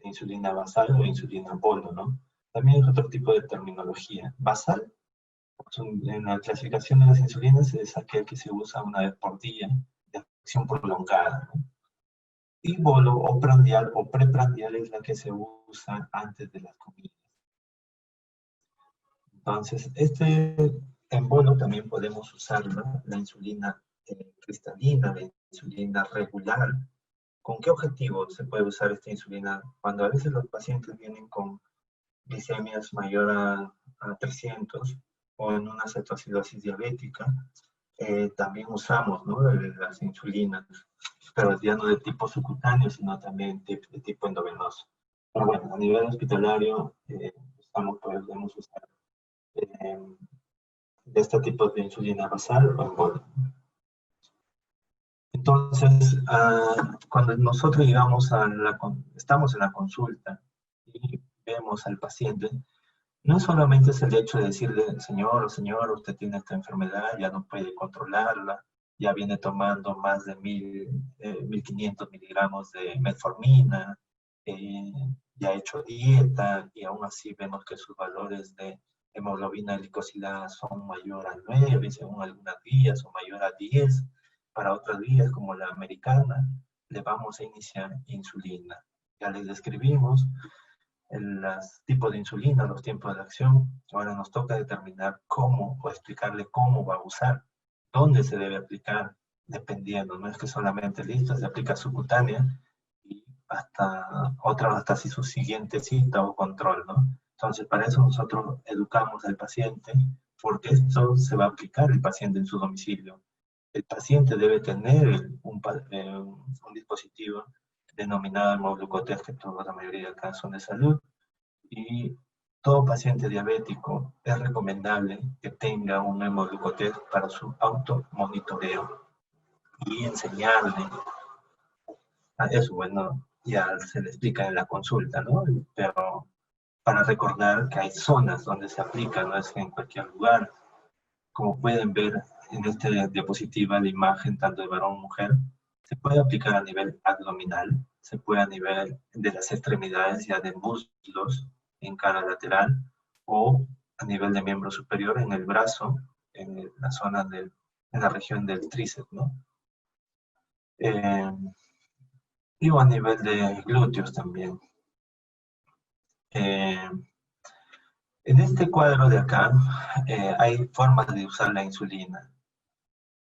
Speaker 2: insulina basal o insulina bolo, ¿no? También es otro tipo de terminología. Basal, en la clasificación de las insulinas, es aquel que se usa una vez por día, de acción prolongada, ¿no? Y bolo o prandial o preprandial es la que se usa antes de las comidas. Entonces, en bolo también podemos usar la insulina cristalina, la insulina regular. ¿Con qué objetivo se puede usar esta insulina? Cuando a veces los pacientes vienen con glicemias mayor a 300 o en una cetoacidosis diabética, también usamos, ¿no?, las insulinas, pero ya no de tipo subcutáneo, sino también de tipo endovenoso. Pero bueno, a nivel hospitalario, podemos usar de este tipo de insulina basal o en bolo. Entonces, cuando nosotros llegamos estamos en la consulta y vemos al paciente, no solamente es el hecho de decirle, señor o señora, usted tiene esta enfermedad, ya no puede controlarla, ya viene tomando más de 1500 miligramos de metformina, ya ha hecho dieta y aún así vemos que sus valores de hemoglobina glicosilada son mayor a 9, según algunas guías, o mayor a 10. Para otras guías, como la americana, le vamos a iniciar insulina. Ya les describimos los tipos de insulina, los tiempos de acción. Ahora nos toca determinar cómo o explicarle cómo va a usar, dónde se debe aplicar, dependiendo. No es que solamente listo, se aplica subcutánea y hasta su siguiente cita o control, ¿no? Entonces, para eso nosotros educamos al paciente, porque esto se va a aplicar el paciente en su domicilio. El paciente debe tener un dispositivo denominado hemoglucotest, que toda la mayoría de casos son de salud, y todo paciente diabético es recomendable que tenga un hemoglucotest para su automonitoreo y enseñarle a eso. Bueno, ya se le explica en la consulta, ¿no? Pero para recordar que hay zonas donde se aplica, no es en cualquier lugar. Como pueden ver en esta diapositiva, la imagen tanto de varón como mujer, se puede aplicar a nivel abdominal, se puede a nivel de las extremidades, ya de muslos, en cara lateral, o a nivel de miembro superior, en el brazo, en la zona en la región del tríceps, ¿no? Y a nivel de glúteos también. En este cuadro de acá, hay formas de usar la insulina.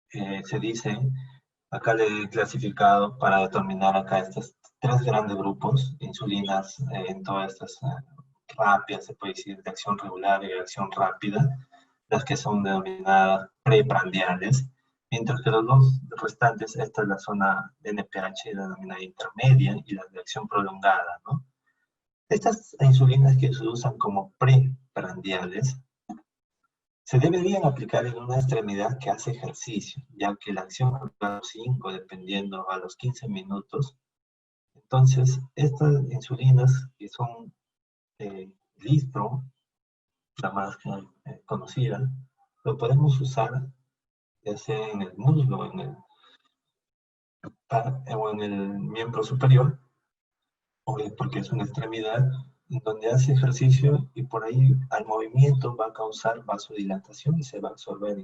Speaker 2: Se dice, acá le he clasificado para determinar acá estos tres grandes grupos de insulinas en todas estas rápidas, se puede decir, de acción regular y de acción rápida, las que son denominadas preprandiales, mientras que los dos restantes, esta es la zona de NPH denominada intermedia y la de acción prolongada, ¿no? Estas insulinas que se usan como preprandiales se deberían aplicar en una extremidad que hace ejercicio, ya que la acción a los 5, dependiendo a los 15 minutos. Entonces, estas insulinas que son Lispro, la más conocida, lo podemos usar ya sea en el muslo o en el miembro superior, o porque es una extremidad en donde hace ejercicio y por ahí al movimiento va a causar vasodilatación y se va a absorber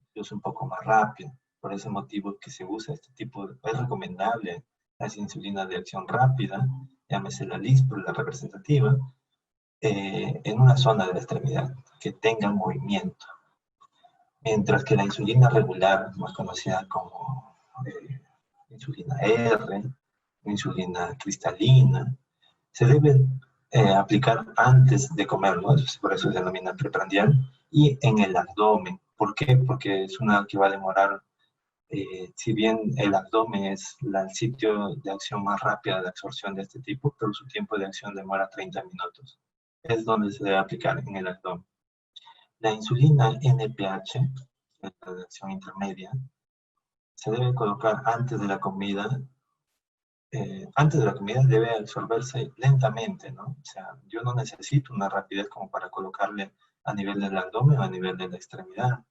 Speaker 2: incluso un poco más rápido. Por ese motivo que se usa este tipo es recomendable las insulinas de acción rápida, llámese la Lispro, la representativa, en una zona de la extremidad que tenga movimiento. Mientras que la insulina regular, más conocida como insulina R, insulina cristalina, se debe aplicar antes de comer, ¿no? Por eso se denomina preprandial, y en el abdomen. ¿Por qué? Porque es una que va a demorar, si bien el abdomen es el sitio de acción más rápida de absorción de este tipo, pero su tiempo de acción demora 30 minutos. Es donde se debe aplicar, en el abdomen. La insulina NPH, la de acción intermedia, se debe colocar antes de la comida. Antes de la comida debe absorberse lentamente, ¿no? O sea, yo no necesito una rapidez como para colocarle a nivel del abdomen o a nivel de la extremidad.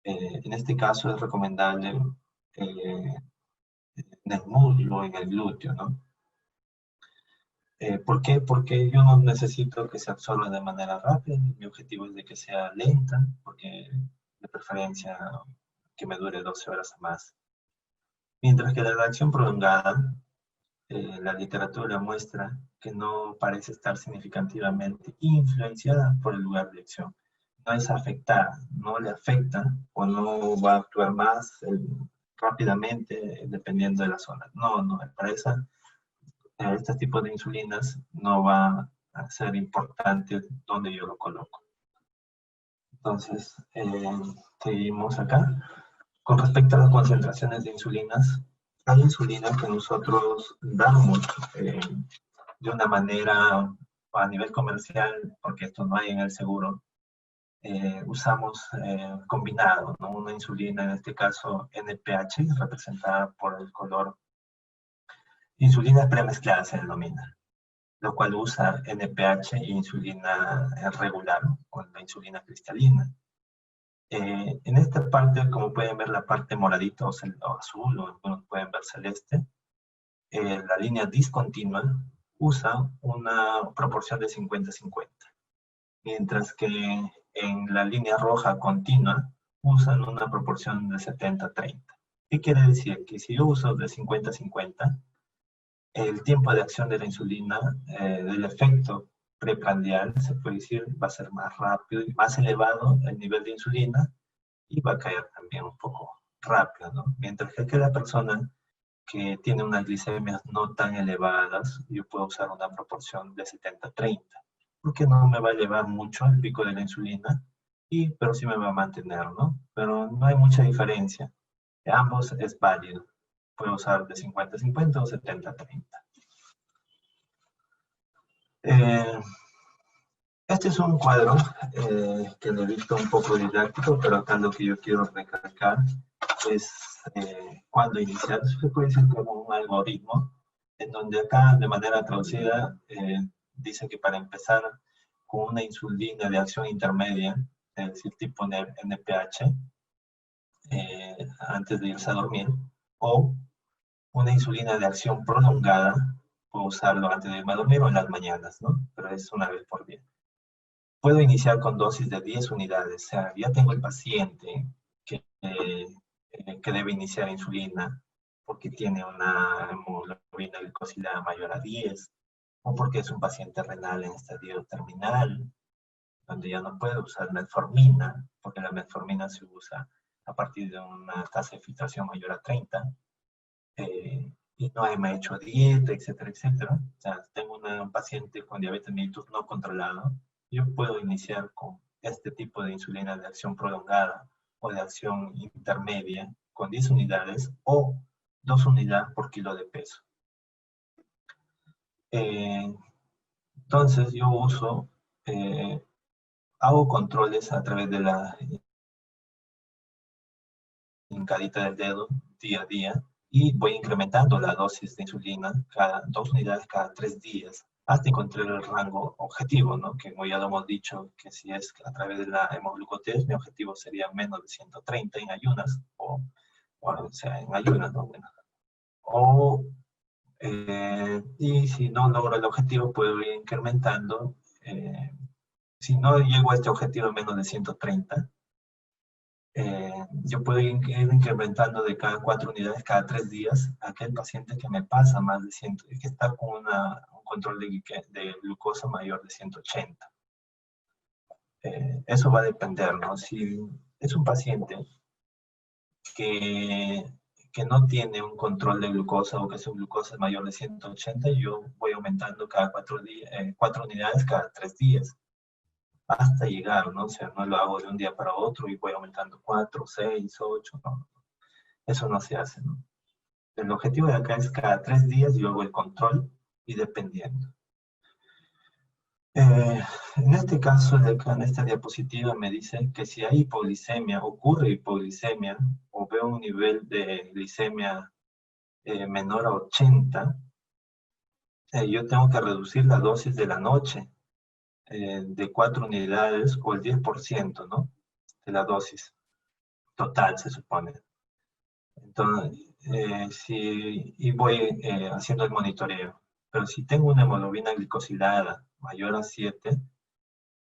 Speaker 2: En este caso es recomendable en el muslo, en el glúteo, ¿no? ¿Por qué? Porque yo no necesito que se absorba de manera rápida. Mi objetivo es de que sea lenta, porque de preferencia que me dure 12 horas o más. Mientras que la reacción prolongada, la literatura muestra que no parece estar significativamente influenciada por el lugar de acción. No es afectada, no le afecta o no va a actuar más rápidamente dependiendo de la zona. No, para este tipo de insulinas no va a ser importante donde yo lo coloco. Entonces, seguimos acá. Con respecto a las concentraciones de insulinas, hay insulina que nosotros damos de una manera a nivel comercial, porque esto no hay en el seguro, usamos combinado, ¿no? Una insulina, en este caso NPH, representada por el color. Insulina premezclada se denomina, lo cual usa NPH e insulina regular, con la insulina cristalina. En esta parte, como pueden ver, la parte moradita o azul, o algunos pueden ver celeste, la línea discontinua usa una proporción de 50-50, mientras que en la línea roja continua usan una proporción de 70-30. ¿Qué quiere decir? Que si yo uso de 50-50, el tiempo de acción de la insulina, del efecto preprandial, se puede decir, va a ser más rápido y más elevado el nivel de insulina y va a caer también un poco rápido, ¿no? Mientras que aquella persona que tiene unas glicemias no tan elevadas, yo puedo usar una proporción de 70-30, porque no me va a elevar mucho el pico de la insulina, pero sí me va a mantener, ¿no? Pero no hay mucha diferencia. De ambos es válido. Puedo usar de 50-50 o 70-30. Este es un cuadro que lo he visto un poco didáctico, pero acá lo que yo quiero recalcar es cuándo iniciar. Se puede decir como un algoritmo, en donde acá de manera traducida dice que para empezar con una insulina de acción intermedia, es decir, tipo NPH, antes de irse a dormir, o una insulina de acción prolongada, puedo usarlo antes de irme a dormir o en las mañanas, ¿no? Pero es una vez por día. Puedo iniciar con dosis de 10 unidades, o sea, ya tengo el paciente que debe iniciar insulina porque tiene una hemoglobina glicosílica mayor a 10, o porque es un paciente renal en estadio terminal, donde ya no puede usar metformina, porque la metformina se usa a partir de una tasa de filtración mayor a 30, y no me ha hecho dieta, etcétera, etcétera. O sea, tengo un paciente con diabetes mellitus no controlado, yo puedo iniciar con este tipo de insulina de acción prolongada o de acción intermedia con 10 unidades o 2 unidades por kilo de peso. Entonces yo hago controles a través de la hincadita del dedo día a día y voy incrementando la dosis de insulina cada 2 unidades cada 3 días hasta encontrar el rango objetivo, ¿no? Que como ya lo hemos dicho, que si es a través de la hemoglucotest, mi objetivo sería menos de 130 en ayunas, o sea, en ayunas, ¿no? Bueno, o, y si no logro el objetivo, puedo ir incrementando. Si no llego a este objetivo de menos de 130, yo puedo ir incrementando de cada 4 unidades cada 3 días a aquel paciente que me pasa más de 100, que está con un control de glucosa mayor de 180. Eso va a depender, ¿no? Si es un paciente que, que no tiene un control de glucosa o que su glucosa es mayor de 180, yo voy aumentando cada 4 unidades cada 3 días hasta llegar, ¿no? O sea, no lo hago de un día para otro y voy aumentando 4, 6, 8, ¿no? Eso no se hace, ¿no? El objetivo de acá es cada 3 días yo hago el control y dependiendo. En este caso, de acá en esta diapositiva me dice que si hay hipoglicemia, ocurre hipoglicemia, o veo un nivel de glicemia menor a 80, yo tengo que reducir la dosis de la noche de 4 unidades o el 10%, ¿no? De la dosis total, se supone. Entonces, y voy haciendo el monitoreo. Pero si tengo una hemoglobina glicosilada mayor a 7,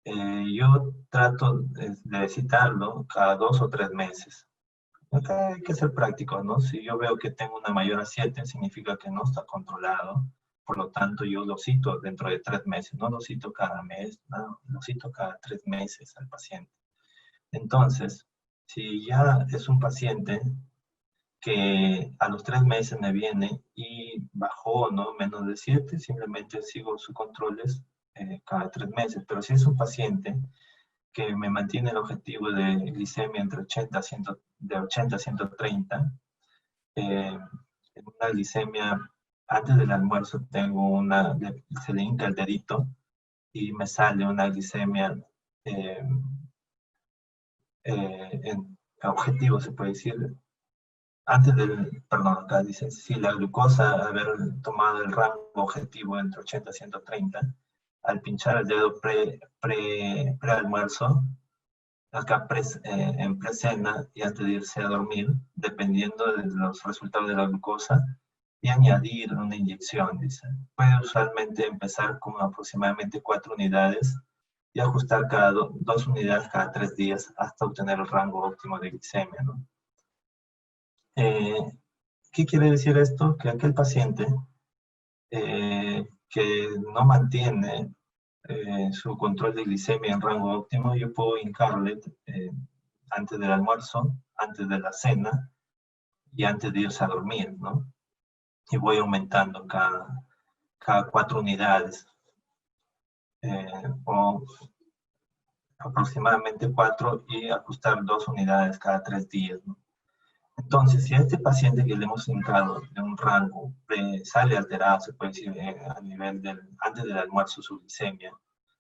Speaker 2: yo trato de citarlo cada 2 o 3 meses. Acá hay que ser práctico, ¿no? Si yo veo que tengo una mayor a 7, significa que no está controlado. Por lo tanto, yo lo cito dentro de 3 meses. No lo cito cada mes, no, lo cito cada 3 meses al paciente. Entonces, si ya es un paciente que a los 3 meses me viene y bajó, ¿no? Menos de 7, simplemente sigo sus controles cada 3 meses. Pero si es un paciente que me mantiene el objetivo de glicemia entre 80 a 130, en una glicemia, antes del almuerzo tengo se le hinca el dedito y me sale una glicemia en objetivo, se puede decir, perdón, acá dice, si la glucosa, haber tomado el rango objetivo entre 80 y 130, al pinchar el dedo pre-almuerzo, acá en precena y antes de irse a dormir, dependiendo de los resultados de la glucosa, y añadir una inyección, dice. Puede usualmente empezar con aproximadamente 4 unidades y ajustar cada 2 unidades cada 3 días hasta obtener el rango óptimo de glicemia, ¿no? ¿Qué quiere decir esto? Que aquel paciente que no mantiene su control de glicemia en rango óptimo, yo puedo hincarle antes del almuerzo, antes de la cena y antes de irse a dormir, ¿no? Y voy aumentando cada 4 unidades, o aproximadamente 4, y ajustar 2 unidades cada 3 días, ¿no? Entonces, si a este paciente que le hemos hincado de un rango sale alterado, se puede decir, a nivel antes del almuerzo su glicemia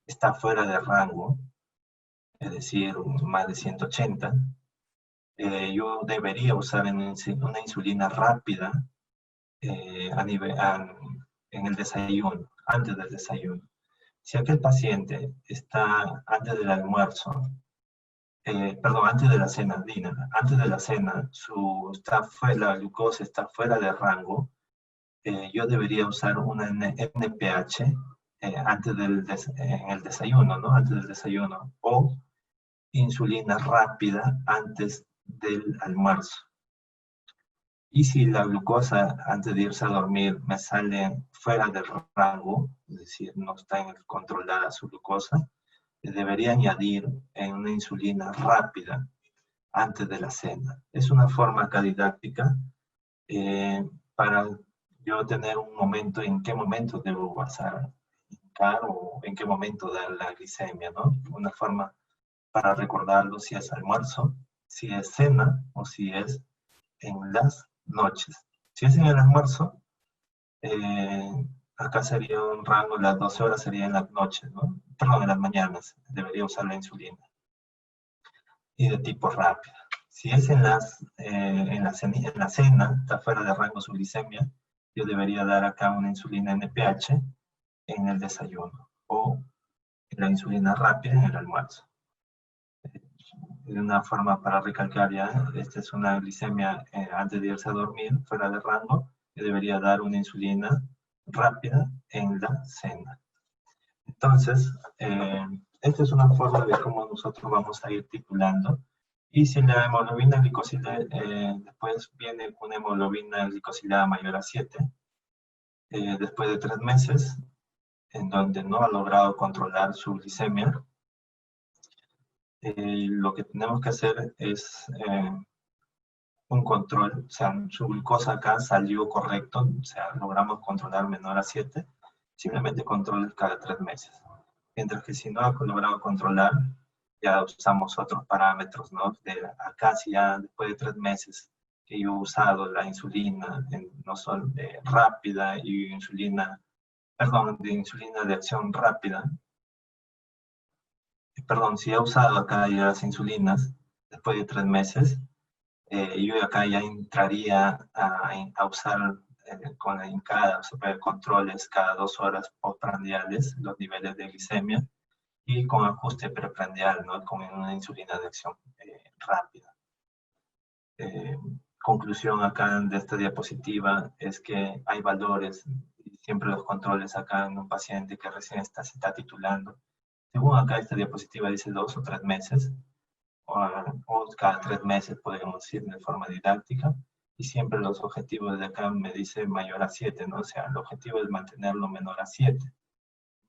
Speaker 2: está fuera de rango, es decir, más de 180, yo debería usar una insulina rápida en el desayuno, antes del desayuno. Si aquel paciente está antes del almuerzo, perdón, antes de la cena, antes de la cena, la glucosa está fuera de rango, yo debería usar una NPH en el desayuno, ¿no? Antes del desayuno, o insulina rápida antes del almuerzo. Y si la glucosa antes de irse a dormir me sale fuera del rango, es decir, no está controlada su glucosa, debería añadir una insulina rápida antes de la cena. Es una forma acá didáctica para yo tener un momento, en qué momento debo pasar o en qué momento dar la glicemia, ¿no? Una forma para recordarlo si es almuerzo, si es cena o si es en las noches. Si es en el almuerzo, acá sería un rango, las 12 horas sería en las noches, ¿no? Perdón, en las mañanas, debería usar la insulina. Y de tipo rápida. Si es en la cena, está fuera de rango su glicemia, yo debería dar acá una insulina NPH en el desayuno o la insulina rápida en el almuerzo. De una forma para recalcar ya, esta es una glicemia antes de irse a dormir, fuera de rango, que debería dar una insulina rápida en la cena. Entonces, esta es una forma de cómo nosotros vamos a ir titulando. Y si la hemoglobina glicosilada, después viene una hemoglobina glicosilada mayor a 7, después de 3 meses, en donde no ha logrado controlar su glicemia, lo que tenemos que hacer es un control, o sea, su glucosa acá salió correcto, o sea, logramos controlar menor a 7, simplemente controles cada 3 meses. Mientras que si no ha logrado controlar, ya usamos otros parámetros, ¿no? Acá si ya después de 3 meses que yo he usado la insulina, no solo rápida y insulina, perdón, de insulina de acción rápida, perdón, si he usado acá ya las insulinas después de 3 meses, yo acá ya entraría a usar en cada controles cada 2 horas postprandiales los niveles de glicemia y con ajuste preprandial, ¿no? Con una insulina de acción rápida. Conclusión acá de esta diapositiva es que hay valores, y siempre los controles acá en un paciente que recién se está titulando. Según acá esta diapositiva dice 2 o 3 meses, o cada 3 meses podríamos decir de forma didáctica, y siempre los objetivos de acá me dice mayor a 7, ¿no? O sea, el objetivo es mantenerlo menor a 7,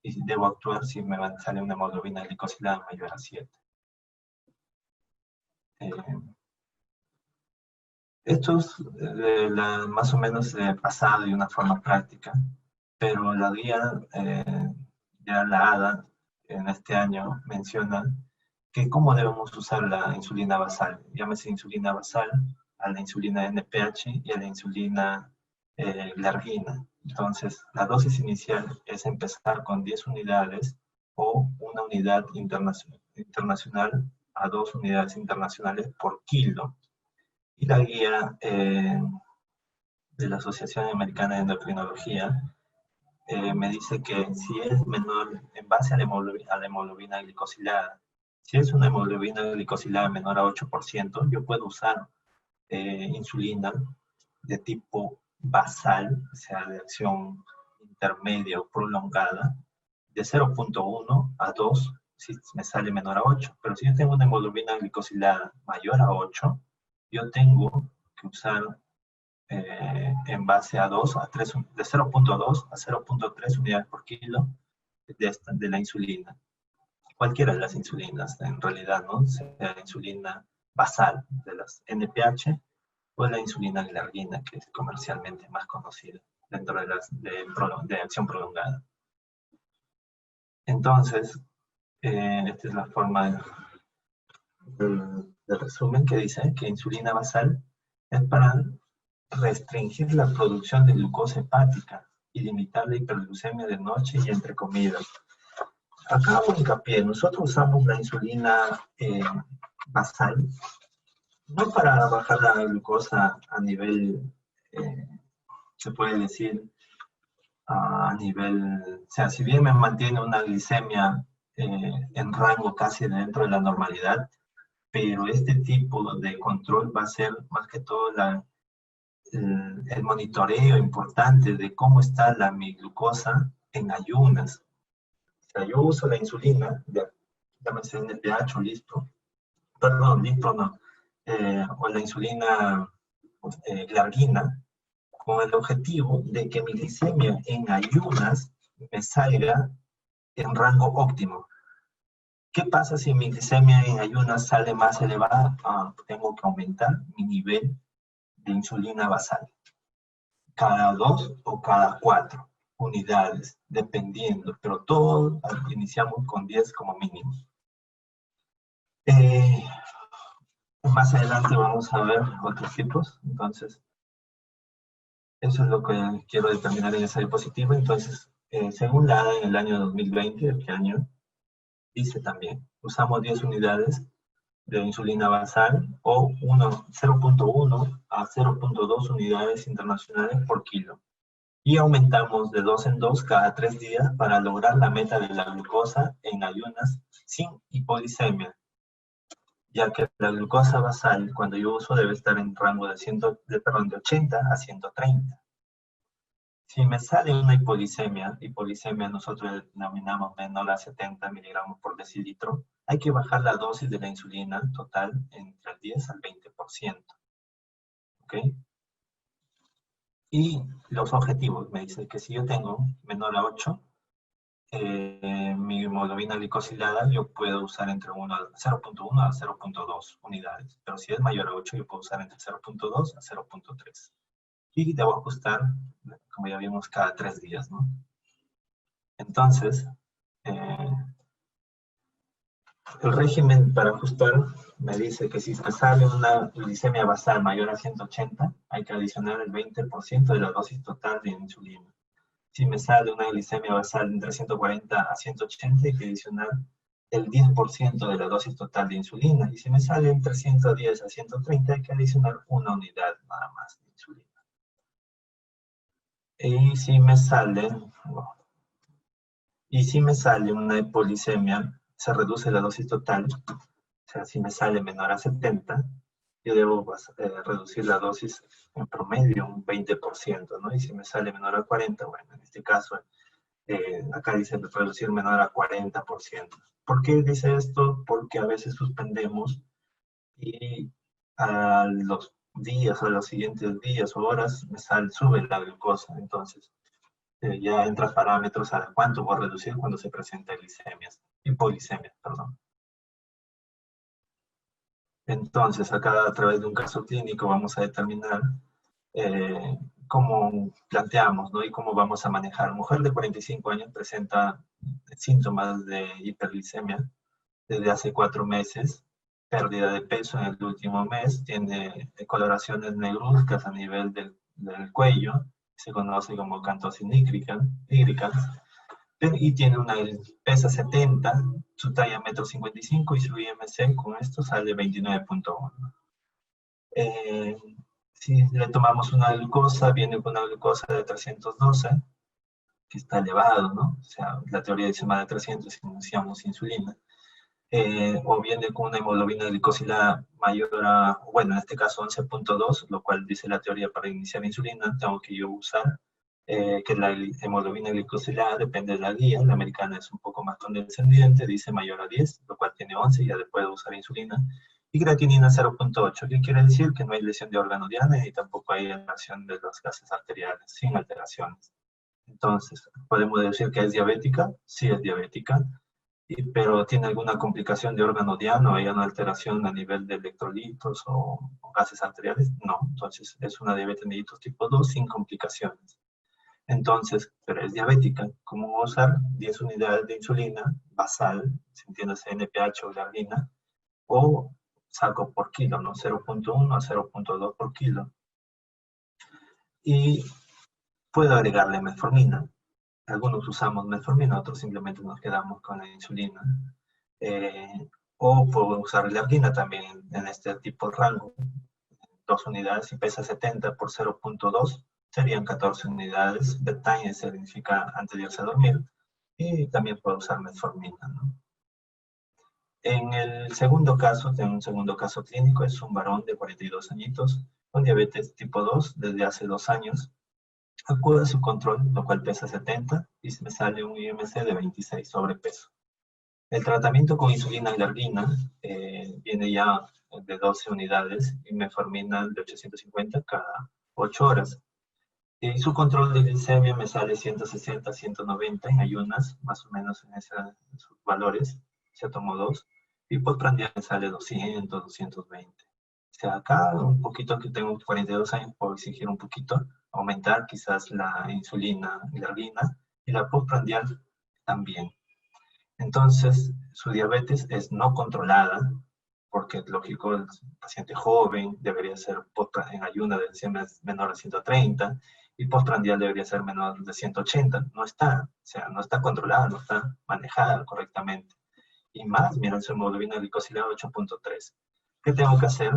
Speaker 2: y debo actuar si me sale una hemoglobina glicosilada mayor a 7. Esto es más o menos pasado de una forma práctica, pero la guía, ya la ADA, en este año menciona que cómo debemos usar la insulina basal. Llámese insulina basal a la insulina NPH y a la insulina glargina. Entonces, la dosis inicial es empezar con 10 unidades o una unidad internacional a 2 unidades internacionales por kilo. Y la guía de la Asociación Americana de Endocrinología me dice que si es menor, en base a la hemoglobina glicosilada, si es una hemoglobina glicosilada menor a 8%, yo puedo usar insulina de tipo basal, o sea, de acción intermedia o prolongada, de 0.1 a 2, si me sale menor a 8. Pero si yo tengo una hemoglobina glicosilada mayor a 8, yo tengo que usar en base a 2 a 3, de 0.2 a 0.3 unidades por kilo de la insulina. Cualquiera de las insulinas, en realidad, ¿no? Sea la insulina basal de las NPH o la insulina glargina, que es comercialmente más conocida dentro de las de acción prolongada. Entonces, esta es la forma de resumen que dice que insulina basal es para restringir la producción de glucosa hepática y limitar la hiperglucemia de noche y entre comidas. Acá hago hincapié, nosotros usamos la insulina basal no para bajar la glucosa a nivel, se puede decir, a nivel, o sea, si bien me mantiene una glicemia en rango casi dentro de la normalidad, pero este tipo de control va a ser más que todo el monitoreo importante de cómo está mi glucosa en ayunas. O sea, yo uso la insulina, llámese NPH o Lispro, perdón, Lispro no, o la insulina glargina, con el objetivo de que mi glicemia en ayunas me salga en rango óptimo. ¿Qué pasa si mi glicemia en ayunas sale más elevada? Tengo que aumentar mi nivel de insulina basal. Cada 2 o cada 4 unidades, dependiendo, pero todos iniciamos con 10 como mínimo. Más adelante vamos a ver otros tipos, entonces, eso es lo que quiero determinar en esa diapositiva. Entonces, según la ADA en el año 2020, este año, dice también, usamos 10 unidades de insulina basal o 0.1 a 0.2 unidades internacionales por kilo. Y aumentamos de 2 en 2 cada 3 días para lograr la meta de la glucosa en ayunas sin hipoglicemia, ya que la glucosa basal, cuando yo uso, debe estar en rango de 80 a 130. Si me sale una hipoglicemia nosotros denominamos menor a 70 miligramos por decilitro, hay que bajar la dosis de la insulina total entre el 10 al 20%. ¿Ok? Y los objetivos, me dice que si yo tengo menor a 8, mi hemoglobina glicosilada yo puedo usar entre 0.1 a 0.2 unidades. Pero si es mayor a 8, yo puedo usar entre 0.2 a 0.3. Y debo ajustar, como ya vimos, cada 3 días, ¿no? Entonces, el régimen para ajustar me dice que si me sale una glicemia basal mayor a 180, hay que adicionar el 20% de la dosis total de insulina. Si me sale una glicemia basal entre 140 a 180, hay que adicionar el 10% de la dosis total de insulina. Y si me sale entre 110 a 130, hay que adicionar una unidad nada más de insulina. Y si me sale una hipoglicemia, se reduce la dosis total. O sea, si me sale menor a 70, yo debo reducir la dosis en promedio un 20%, ¿no? Y si me sale menor a 40, bueno, en este caso, acá dice reducir menor a 40%. ¿Por qué dice esto? Porque a veces suspendemos y a los días, a los siguientes días o horas, sube la glucosa. Entonces, ya entran parámetros a cuánto voy a reducir cuando se presenta hipoglicemias, perdón. Entonces, acá a través de un caso clínico vamos a determinar cómo planteamos, ¿no? Y cómo vamos a manejar. Mujer de 45 años presenta síntomas de hiperglicemia desde hace 4 meses, pérdida de peso en el último mes, tiene coloraciones negruzcas a nivel del cuello, se conoce como cantosis nígricas, y tiene pesa 70, su talla 1,55 m y su IMC con esto sale 29.1. Si le tomamos una glucosa, viene con una glucosa de 312, que está elevado, ¿no? O sea, la teoría dice más de 300 si iniciamos insulina. O viene con una hemoglobina glicosilada mayor a, bueno, en este caso 11.2, lo cual dice la teoría para iniciar insulina, tengo que yo usar que la hemoglobina glicosilada depende de la guía, la americana es un poco más condescendiente, dice mayor a 10, lo cual tiene 11 y ya después de usar insulina, y creatinina 0.8, ¿qué quiere decir? Que no hay lesión de órgano diana y tampoco hay alteración de los gases arteriales, sin alteraciones. Entonces, ¿podemos decir que es diabética? Sí, es diabética, pero ¿tiene alguna complicación de órgano diano? ¿Hay una alteración a nivel de electrolitos o gases arteriales? No, entonces es una diabetes mellitus tipo 2 sin complicaciones. Entonces, pero es diabética, ¿cómo voy a usar 10 unidades de insulina basal, si entiendes NPH o glargina, o saco por kilo, ¿no? 0.1 a 0.2 por kilo. Y puedo agregarle metformina. Algunos usamos metformina, otros simplemente nos quedamos con la insulina. O puedo usar glargina también en este tipo de rango. 2 unidades, si pesa 70 por 0.2, serían 14 unidades. Bedtime significa antes de irse a dormir. Y también puedo usar metformina, ¿no? En el segundo caso, tengo un segundo caso clínico, es un varón de 42 añitos con diabetes tipo 2 desde hace 2 años. Acude a su control, lo cual pesa 70 y me sale un IMC de 26, sobrepeso. El tratamiento con insulina glargina viene ya de 12 unidades y metformina de 850 cada 8 horas. Y su control de glicemia me sale 160, 190 en ayunas, más o menos en esos valores. Se tomó 2. Y postprandial me sale 200, 220. O sea, acá un poquito que tengo 42 años, puedo exigir un poquito, aumentar quizás la insulina glargina y la postprandial también. Entonces, su diabetes es no controlada, porque es lógico, el paciente joven debería ser en ayuna de menor a 130 y postprandial debería ser menor de 180. No está, o sea, no está controlada, no está manejada correctamente. Y más, miren, su hemoglobina glicosilada 8.3. ¿Qué tengo que hacer?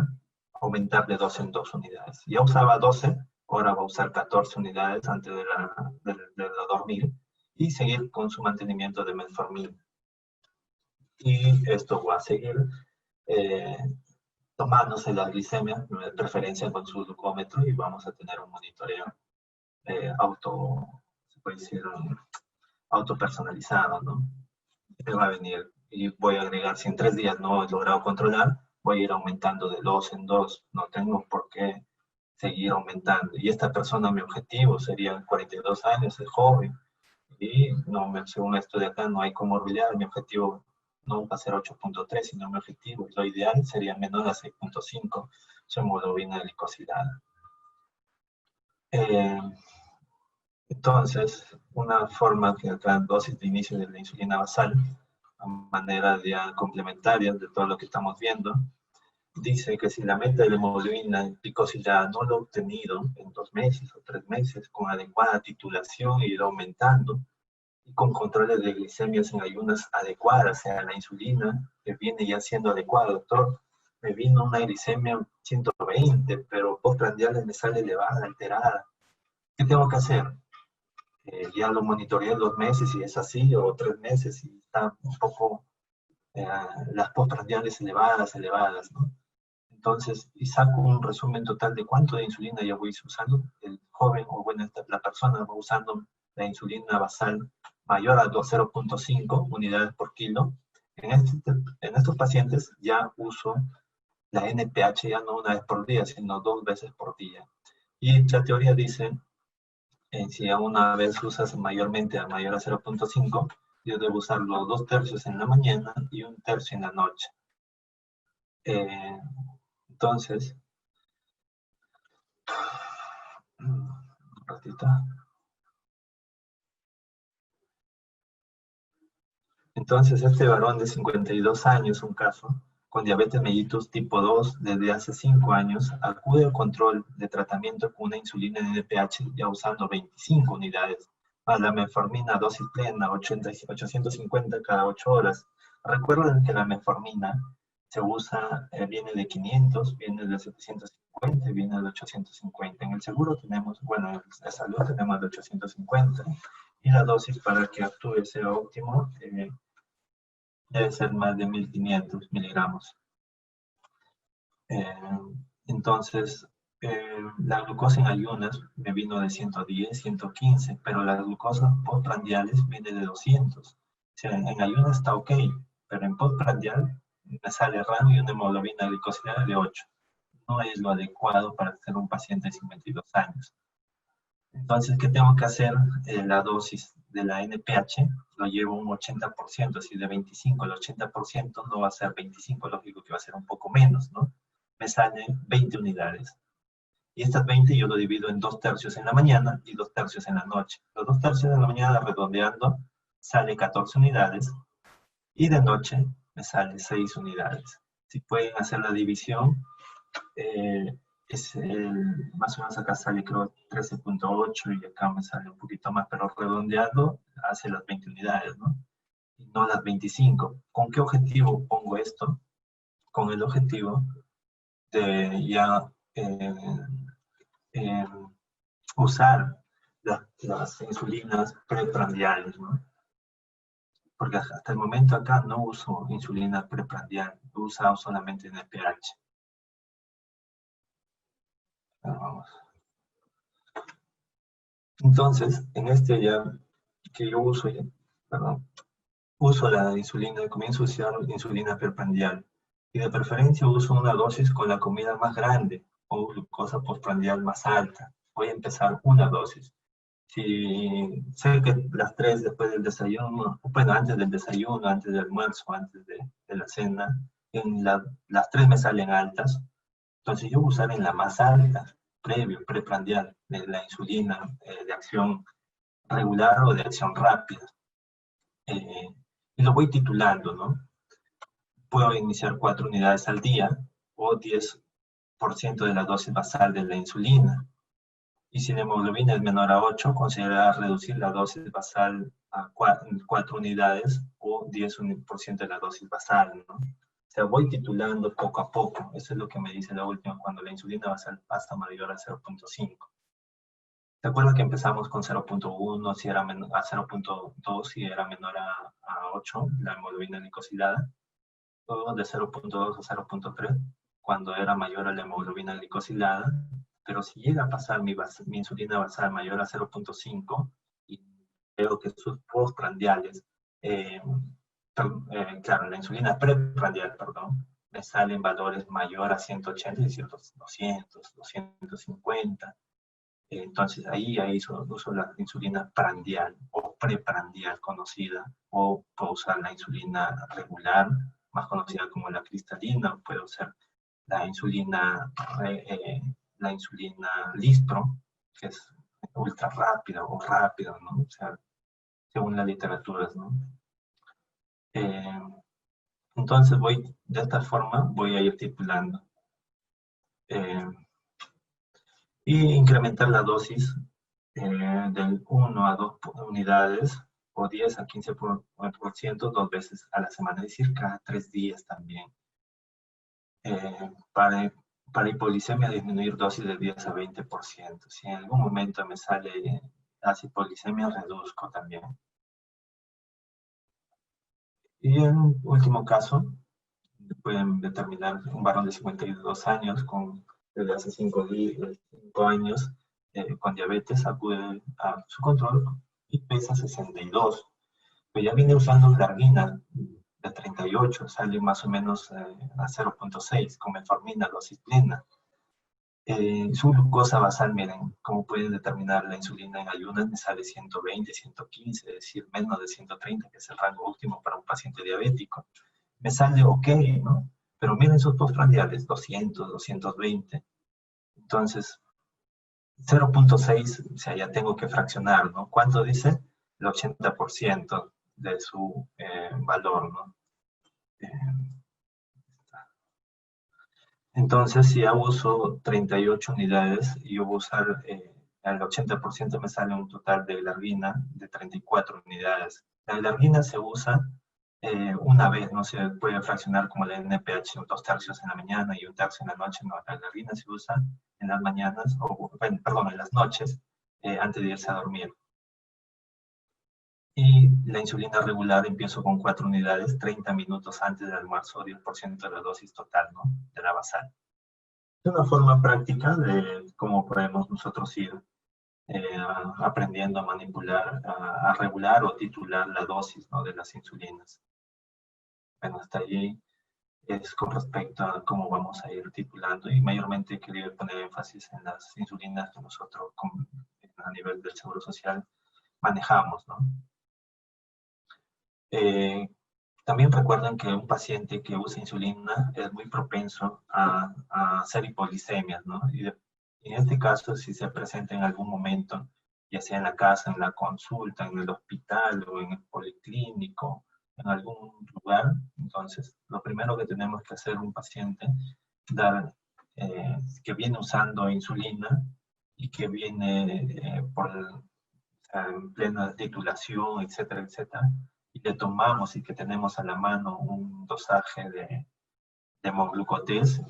Speaker 2: Aumentar de 2 en 2 unidades. Ya usaba 12, ahora va a usar 14 unidades antes de dormir y seguir con su mantenimiento de metformina. Y esto va a seguir tomándose la glicemia, de preferencia con su glucómetro, y vamos a tener un monitoreo se puede decir, autopersonalizado, ¿no? Me va a venir y voy a agregar, si en 3 días no he logrado controlar, voy a ir aumentando de 2 en 2, no tengo por qué seguir aumentando. Y esta persona, mi objetivo sería 42 años, es joven, y no, según esto de acá no hay comorbilidad, mi objetivo no va a ser 8.3, sino mi objetivo, lo ideal sería menor a 6.5, su hemoglobina glicosilada. Entonces, una forma que acá, dosis de inicio de la insulina basal, a manera de complementaria de todo lo que estamos viendo, dice que si la meta de la hemoglobina glicosilada no lo ha obtenido en 2 meses o 3 meses, con adecuada titulación e ir aumentando, y con controles de glicemias en ayunas adecuadas, o sea, la insulina que viene ya siendo adecuada, doctor, me vino una glicemia 120, pero postprandial me sale elevada, alterada. ¿Qué tengo que hacer? Ya lo monitoreé 2 meses y es así, o 3 meses y está un poco las postprandiales elevadas, ¿no? Entonces, y saco un resumen total de cuánto de insulina ya voy usando. El joven, o bueno, la persona va usando la insulina basal mayor a 0.5 unidades por kilo. En estos pacientes ya uso la NPH ya no una vez por día, sino 2 veces por día. Y la teoría dice, si a una vez usas mayormente a mayor a 0.5, yo debo usarlo 2 tercios en la mañana y 1 tercio en la noche. Entonces, un ratito. Entonces, este varón de 52 años, un caso, con diabetes mellitus tipo 2 desde hace 5 años, acude al control de tratamiento con una insulina NPH ya usando 25 unidades, más la metformina dosis plena, 850 cada 8 horas. Recuerden que la metformina se usa, viene de 500, viene de 750, viene de 850. En el seguro tenemos, bueno, en la salud tenemos de 850, y la dosis para que actúe sea óptimo debe ser más de 1500 miligramos. Entonces, la glucosa en ayunas me vino de 110, 115, pero la glucosa postprandiales viene de 200. O sea, en ayunas está ok, pero en postprandial me sale raro y una hemoglobina glicosilada de 8. No es lo adecuado para ser un paciente de 52 años. Entonces, ¿qué tengo que hacer? La dosis de la NPH lo llevo un 80%, así de 25 al 80% no va a ser 25, lógico que va a ser un poco menos, ¿no? Me salen 20 unidades. Y estas 20 yo lo divido en 2 tercios en la mañana y 2 tercios en la noche. Los 2 tercios en la mañana, redondeando, sale 14 unidades y de noche me sale 6 unidades. Si pueden hacer la división, más o menos acá sale creo 13.8 y acá me sale un poquito más, pero redondeando hace las 20 unidades, ¿no? Y no las 25. ¿Con qué objetivo pongo esto? Con el objetivo de ya usar las insulinas preprandiales, ¿no? Porque hasta el momento acá no uso insulina preprandial, he usado solamente NPH. Vamos. Entonces, en este ya que yo uso, uso la insulina, comienzo a usar insulina preprandial. Y de preferencia uso una dosis con la comida más grande o glucosa postprandial más alta. Voy a empezar una dosis. Si sé que las 3 después del desayuno, bueno, antes del desayuno, antes del almuerzo, antes de la cena, las 3 me salen altas, entonces yo voy a usar en la más alta, preprandial, de la insulina de acción regular o de acción rápida. Y lo voy titulando, ¿no? Puedo iniciar 4 unidades al día o 10% de la dosis basal de la insulina. Y si la hemoglobina es menor a 8, considerar reducir la dosis basal a 4 unidades o 10% de la dosis basal, ¿no? O sea, voy titulando poco a poco. Eso es lo que me dice la última, cuando la insulina basal pasa mayor a 0.5. ¿Se acuerdan que empezamos con 0.1 si era a 0.2 si era menor a 8, la hemoglobina glicosilada? Luego de 0.2 a 0.3, cuando era mayor a la hemoglobina glicosilada, pero si llega a pasar mi insulina basal mayor a 0.5 y veo que sus postprandiales, claro, la insulina preprandial, perdón, me salen valores mayor a 180, es decir, 200, 250. Entonces ahí uso la insulina prandial o preprandial conocida, o puedo usar la insulina regular, más conocida como la cristalina, o puedo usar la insulina Lispro, que es ultra rápida o rápida, ¿no? O sea, según las literaturas, ¿no? Entonces de esta forma voy a ir titulando. Y incrementar la dosis del 1 a 2 unidades o 10 a 15% 2 veces a la semana, es decir, cada 3 días también. Para hipoglicemia, disminuir dosis de 10 a 20%. Si en algún momento me sale hipoglicemia, reduzco también. Y en un último caso, pueden determinar un varón de 52 años desde hace 5 años con diabetes, acude a su control y pesa 62. Pero ya viene usando Larguina de 38, sale más o menos a 0.6, con metformina, dosis plena. Su glucosa basal, miren, como pueden determinar la insulina en ayunas, me sale 120, 115, es decir, menos de 130, que es el rango óptimo para un paciente diabético. Me sale ok, ¿no? Pero miren sus postprandiales, 200, 220. Entonces, 0.6, o sea, ya tengo que fraccionar, ¿no? ¿Cuánto dice? El 80% de su valor, ¿no? Entonces, si yo uso 38 unidades y yo voy a usar el 80%, me sale un total de Larguina de 34 unidades. La Larguina se usa una vez, no se puede fraccionar como la NPH, 2 tercios en la mañana y 1 tercio en la noche. No, la Larguina se usa en las mañanas, perdón, en las noches, antes de irse a dormir. Y la insulina regular empiezo con 4 unidades, 30 minutos antes del almuerzo, 10% de la dosis total, ¿no? De la basal. Es una forma práctica de cómo podemos nosotros ir aprendiendo a manipular, a regular o titular la dosis, ¿no? De las insulinas. Bueno, hasta allí es con respecto a cómo vamos a ir titulando, y mayormente quería poner énfasis en las insulinas que nosotros a nivel del Seguro Social manejamos, ¿no? También recuerden que un paciente que usa insulina es muy propenso a hacer hipoglicemias, ¿no? Y en este caso, si se presenta en algún momento, ya sea en la casa, en la consulta, en el hospital o en el policlínico, en algún lugar, entonces lo primero que tenemos que hacer un paciente que viene usando insulina y que viene en plena titulación, etcétera, etcétera, y le tomamos y que tenemos a la mano un dosaje de hemoglucotés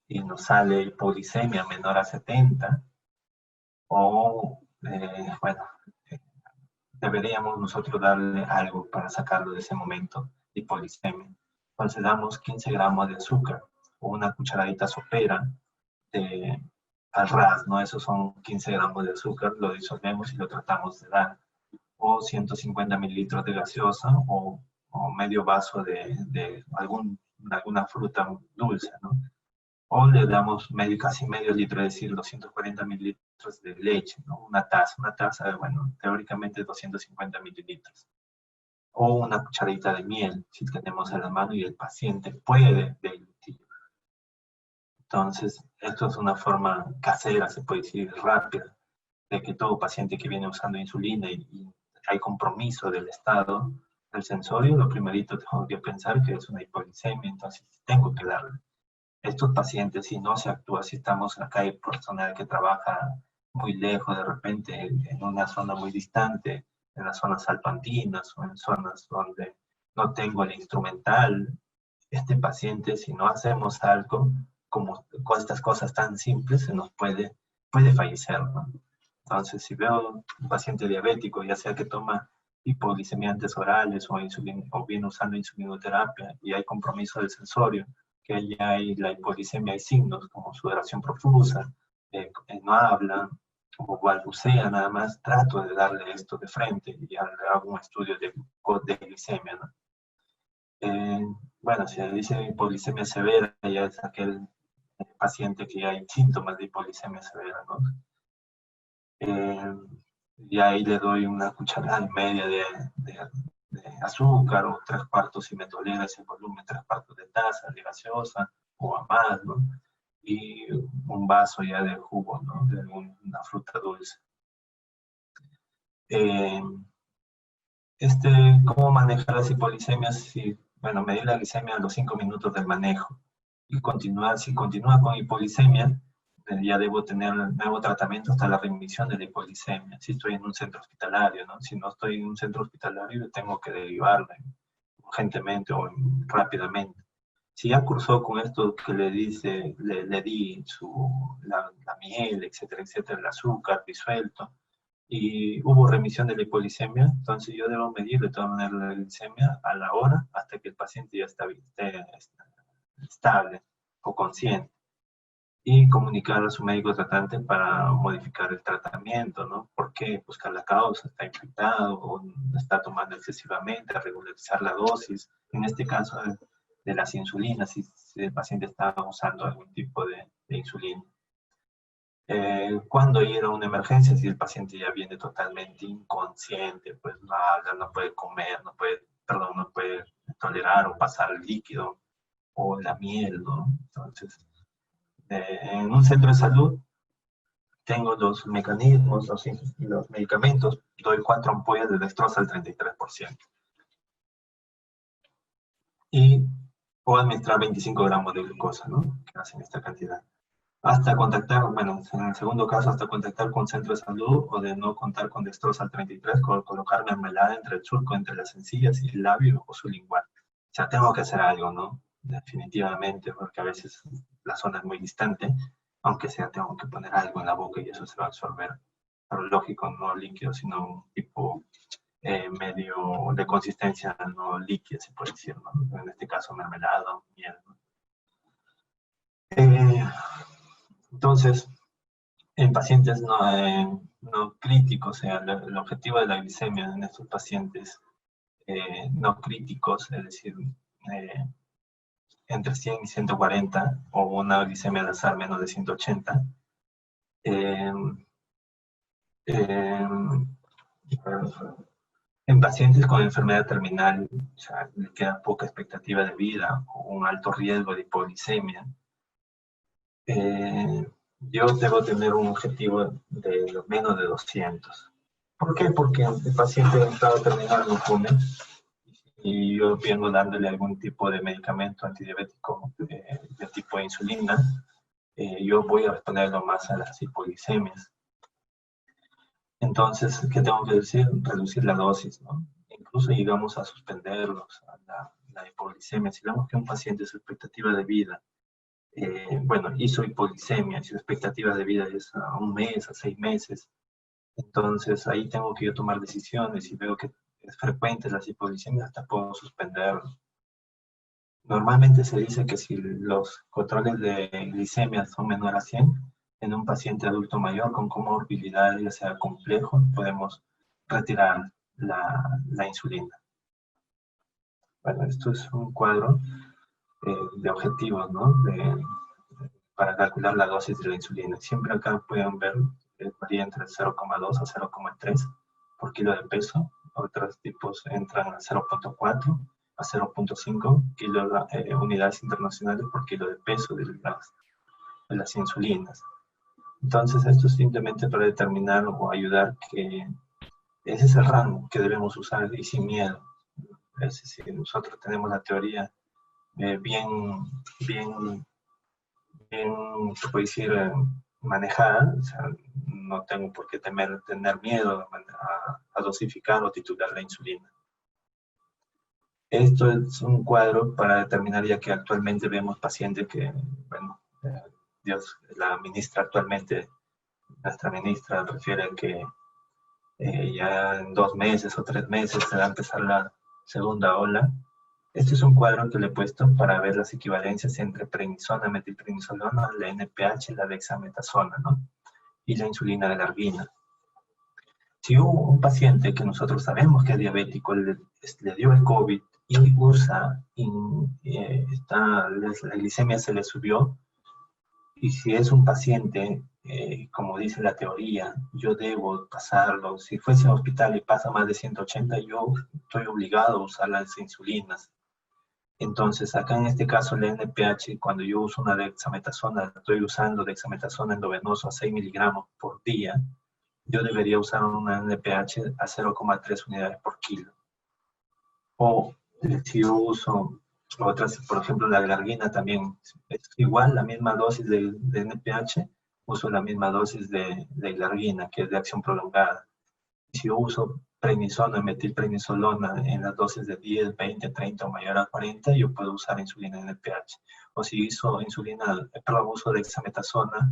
Speaker 2: y nos sale hipoglicemia menor a 70, o bueno, deberíamos nosotros darle algo para sacarlo de ese momento de hipoglicemia. Entonces damos 15 gramos de azúcar o una cucharadita sopera al ras, ¿no? Esos son 15 gramos de azúcar, lo disolvemos y lo tratamos de dar. O 150 mililitros de gaseosa o medio vaso de alguna fruta dulce, ¿no? O le damos casi medio litro, es decir, 240 mililitros de leche, ¿no? Una taza, bueno, teóricamente 250 mililitros. O una cucharadita de miel, si tenemos a la mano y el paciente puede deglutir. Entonces, esto es una forma casera, se puede decir, rápida, de que todo paciente que viene usando insulina y hay compromiso del estado del sensorio, lo primerito tengo que pensar que es una hipoglicemia, entonces tengo que darle. Estos pacientes, si no se actúa, si estamos acá, hay personal que trabaja muy lejos, de repente en una zona muy distante, en las zonas alpantinas o en zonas donde no tengo el instrumental, este paciente, si no hacemos algo, como con estas cosas tan simples, se nos puede fallecer, ¿no? Entonces, si veo un paciente diabético, ya sea que toma hipoglicemiantes orales o viene usando insulinoterapia y hay compromiso del sensorio, que ya hay la hipoglicemia, hay signos como sudoración profusa, no habla o balbucea nada más, trato de darle esto de frente y ya le hago un estudio de glicemia, ¿no? Bueno, si le dice hipoglicemia severa, ya es aquel paciente que ya hay síntomas de hipoglicemia severa, ¿no? Y ahí le doy una cucharada y media de azúcar, o 3/4 si me tolera ese volumen, 3/4 de taza de gaseosa, o a más, ¿no? Y un vaso ya de jugo, ¿no? De una fruta dulce. ¿Cómo manejar las hipoglicemias? Si, bueno, medir la glicemia a los 5 minutos del manejo. Y si continúa con hipoglicemia, ya debo tener nuevo tratamiento hasta la remisión de la hipoglicemia. Si estoy en un centro hospitalario, ¿no? Si no estoy en un centro hospitalario, tengo que derivarla urgentemente o rápidamente. Si ya cursó con esto que le di la miel, etcétera, etcétera, el azúcar disuelto, y hubo remisión de la hipoglicemia, entonces yo debo medir de todas maneras la glicemia a la hora hasta que el paciente ya esté estable o consciente, y comunicar a su médico tratante para modificar el tratamiento, ¿no? ¿Por qué? Buscar la causa, está infectado o está tomando excesivamente, regularizar la dosis, en este caso de las insulinas, si el paciente está usando algún tipo de insulina. Cuando ir a una emergencia, si el paciente ya viene totalmente inconsciente, pues no habla, no puede comer, no puede tolerar o pasar el líquido o la miel, ¿no? Entonces, en un centro de salud tengo los mecanismos, los medicamentos, doy 4 ampollas de dextrosa al 33%. Y puedo administrar 25 gramos de glucosa, ¿no? Que hacen esta cantidad. Hasta contactar, bueno, en el segundo caso, hasta contactar con centro de salud, o de no contar con dextrosa al 33, colocar mermelada entre el surco, entre las encías y el labio o sublingual. O sea, tengo que hacer algo, ¿no? Definitivamente, porque a veces la zona es muy distante, aunque sea tengo que poner algo en la boca y eso se va a absorber. Pero lógico, no líquido, sino un tipo medio de consistencia no líquida, se puede decir, ¿no? En este caso mermelada o miel, ¿no? Entonces, en pacientes no críticos, o sea, el objetivo de la glicemia en estos pacientes no críticos, es decir, entre 100 y 140, o una glicemia basal menos de 180, en pacientes con enfermedad terminal, o sea, le queda poca expectativa de vida, o un alto riesgo de hipoglicemia, yo debo tener un objetivo de menos de 200. ¿Por qué? Porque el paciente en estado terminal no come, y yo vengo dándole algún tipo de medicamento antidiabético de tipo de insulina, yo voy a exponerlo más a las hipoglicemias. Entonces, ¿qué tengo que decir? Reducir la dosis, ¿no? Incluso llegamos a suspenderlos, a la hipoglicemia. Si vemos que un paciente, su expectativa de vida, bueno, hizo hipoglicemia, y su expectativa de vida es a 1 mes, a 6 meses, entonces ahí tengo que yo tomar decisiones, y veo que es frecuente las hipoglicemias, hasta puedo suspenderlo. Normalmente se dice que si los controles de glicemia son menor a 100, en un paciente adulto mayor con comorbilidad, ya sea complejo, podemos retirar la insulina. Bueno, esto es un cuadro de objetivos, ¿no? Para calcular la dosis de la insulina. Siempre acá pueden ver, varía entre 0,2 a 0,3 por kilo de peso. Otros tipos entran a 0,4 a 0,5 unidades internacionales por kilo de peso de las insulinas. Entonces, esto es simplemente para determinar o ayudar que ese es el rango que debemos usar, y sin miedo. Es decir, nosotros tenemos la teoría bien, se puede decir, manejada, o sea, no tengo por qué tener miedo a dosificar o titular la insulina. Esto es un cuadro para determinar, ya que actualmente vemos pacientes que, bueno, Dios la administra actualmente nuestra ministra refiere que ya en 2 meses o 3 meses se va a empezar la segunda ola. Este es un cuadro que le he puesto para ver las equivalencias entre prednisona, metilprednisolona, la NPH, la dexametasona, ¿no? Y la insulina galargina. Si un paciente que nosotros sabemos que es diabético le dio el COVID y usa, la glicemia se le subió, y si es un paciente, como dice la teoría, yo debo pasarlo, si fuese a hospital y pasa más de 180, yo estoy obligado a usar las insulinas. Entonces, acá en este caso, la NPH, cuando yo uso una dexametasona, estoy usando dexametasona endovenoso a 6 miligramos por día, yo debería usar una NPH a 0,3 unidades por kilo. O si yo uso otras, por ejemplo, la galargina también es igual, la misma dosis de NPH, uso la misma dosis de galargina, que es de acción prolongada. Si yo uso prednisona, metilprednisolona en las dosis de 10, 20, 30 o mayor a 40, yo puedo usar insulina NPH. O si uso uso dexametasona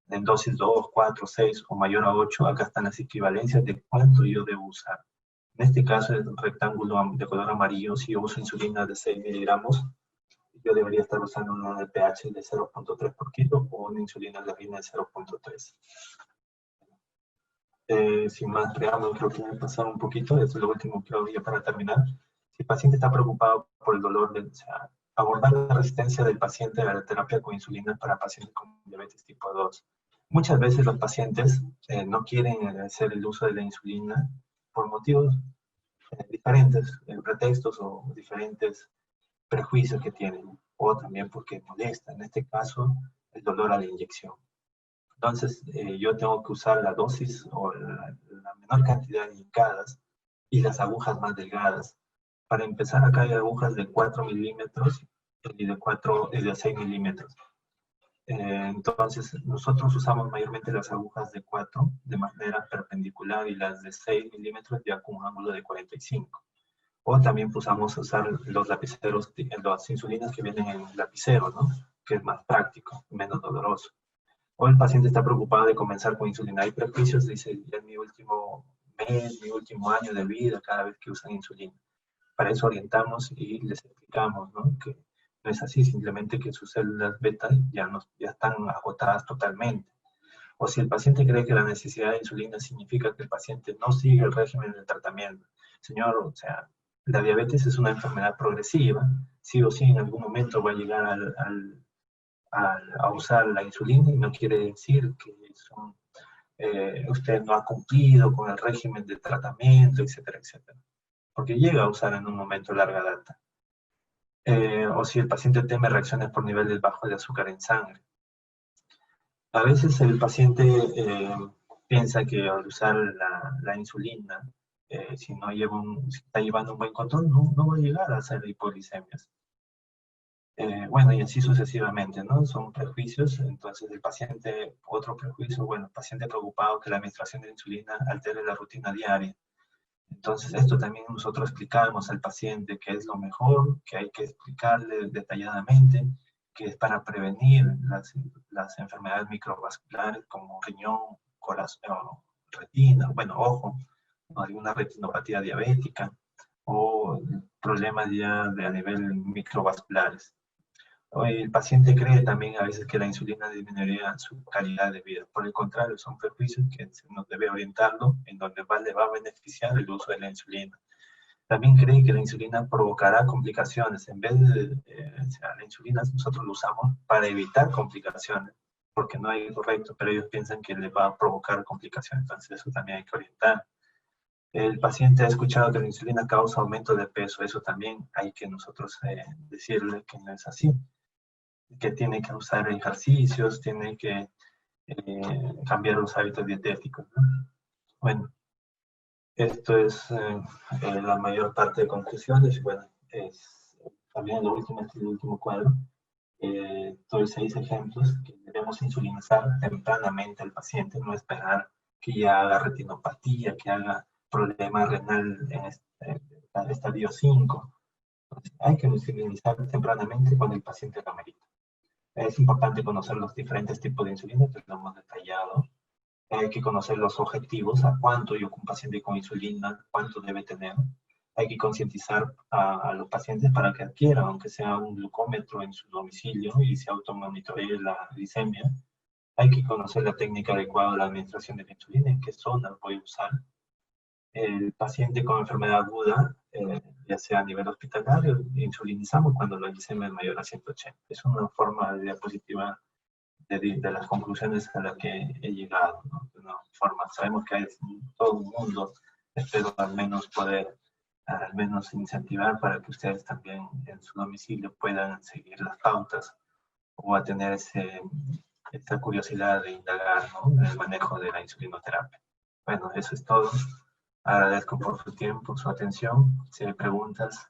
Speaker 2: en dosis 2, 4, 6 o mayor a 8, acá están las equivalencias de cuánto yo debo usar. En este caso, el rectángulo de color amarillo, si yo uso insulina de 6 miligramos, yo debería estar usando una NPH de 0,3 por kilo o una insulina galargina de 0,3. Sin más preámbulo, creo que voy a pasar un poquito, esto es lo último que había para terminar. Si el paciente está preocupado por el dolor, o sea, abordar la resistencia del paciente a la terapia con insulina para pacientes con diabetes tipo 2. Muchas veces los pacientes no quieren hacer el uso de la insulina por motivos diferentes, pretextos o diferentes prejuicios que tienen, o también porque molesta, en este caso, el dolor a la inyección. Entonces, yo tengo que usar la dosis o la menor cantidad de indicadas y las agujas más delgadas. Para empezar, acá hay agujas de 4 milímetros y de 6 milímetros. Entonces, nosotros usamos mayormente las agujas de 4 de manera perpendicular y las de 6 milímetros ya con un ángulo de 45. O también usamos usar los lapiceros, las insulinas que vienen en lapicero, ¿no? Que es más práctico, menos doloroso. O el paciente está preocupado de comenzar con insulina. Hay prejuicios, dice, ya en mi último mes, mi último año de vida, cada vez que usan insulina. Para eso orientamos y les explicamos, ¿no? Que no es así, simplemente que sus células beta ya están agotadas totalmente. O si el paciente cree que la necesidad de insulina significa que el paciente no sigue el régimen del tratamiento. Señor, o sea, la diabetes es una enfermedad progresiva, sí o sí en algún momento va a llegar a usar la insulina y no quiere decir que usted no ha cumplido con el régimen de tratamiento, etcétera, etcétera. Porque llega a usar en un momento larga data. O si el paciente teme reacciones por niveles bajos de azúcar en sangre. A veces el paciente piensa que al usar la insulina, si está llevando un buen control, no va a llegar a hacer hipoglicemias. Bueno, y así sucesivamente, ¿no? Son prejuicios, entonces el paciente, otro prejuicio, bueno, el paciente preocupado que la administración de insulina altere la rutina diaria. Entonces esto también nosotros explicamos al paciente que es lo mejor, que hay que explicarle detalladamente, que es para prevenir las enfermedades microvasculares como riñón, corazón, retina, bueno, ojo, alguna retinopatía diabética o problemas ya a nivel microvasculares. El paciente cree también a veces que la insulina disminuiría su calidad de vida. Por el contrario, son prejuicios que nos debe orientarlo en donde le va a beneficiar el uso de la insulina. También cree que la insulina provocará complicaciones. En vez de la insulina nosotros lo usamos para evitar complicaciones, porque no hay correcto, pero ellos piensan que le va a provocar complicaciones. Entonces eso también hay que orientar. El paciente ha escuchado que la insulina causa aumento de peso. Eso también hay que nosotros decirle que no es así, que tiene que usar ejercicios, tiene que cambiar los hábitos dietéticos, ¿no? Bueno, esto es la mayor parte de conclusiones. Bueno, también el último cuadro, doy 6 ejemplos que debemos insulinizar tempranamente al paciente, no esperar que ya haga retinopatía, que haga problema renal en estadio 5. Entonces, hay que insulinizar tempranamente cuando el paciente lo amerita. Es importante conocer los diferentes tipos de insulina, que lo hemos detallado. Hay que conocer los objetivos, a cuánto y un paciente con insulina, cuánto debe tener. Hay que concientizar a los pacientes para que adquieran, aunque sea un glucómetro en su domicilio y se automonitoree la glicemia. Hay que conocer la técnica adecuada de la administración de la insulina, en qué zona voy a usar. El paciente con enfermedad aguda, ya sea a nivel hospitalario, insulinizamos cuando la glicemia es mayor a 180. Es una forma de diapositiva de las conclusiones a las que he llegado, ¿no? De una forma, sabemos que hay todo un mundo, espero al menos poder al menos incentivar para que ustedes también en su domicilio puedan seguir las pautas o a tener esta curiosidad de indagar, ¿no?, en el manejo de la insulinoterapia. Bueno, eso es todo. Agradezco por su tiempo, su atención. Si hay preguntas,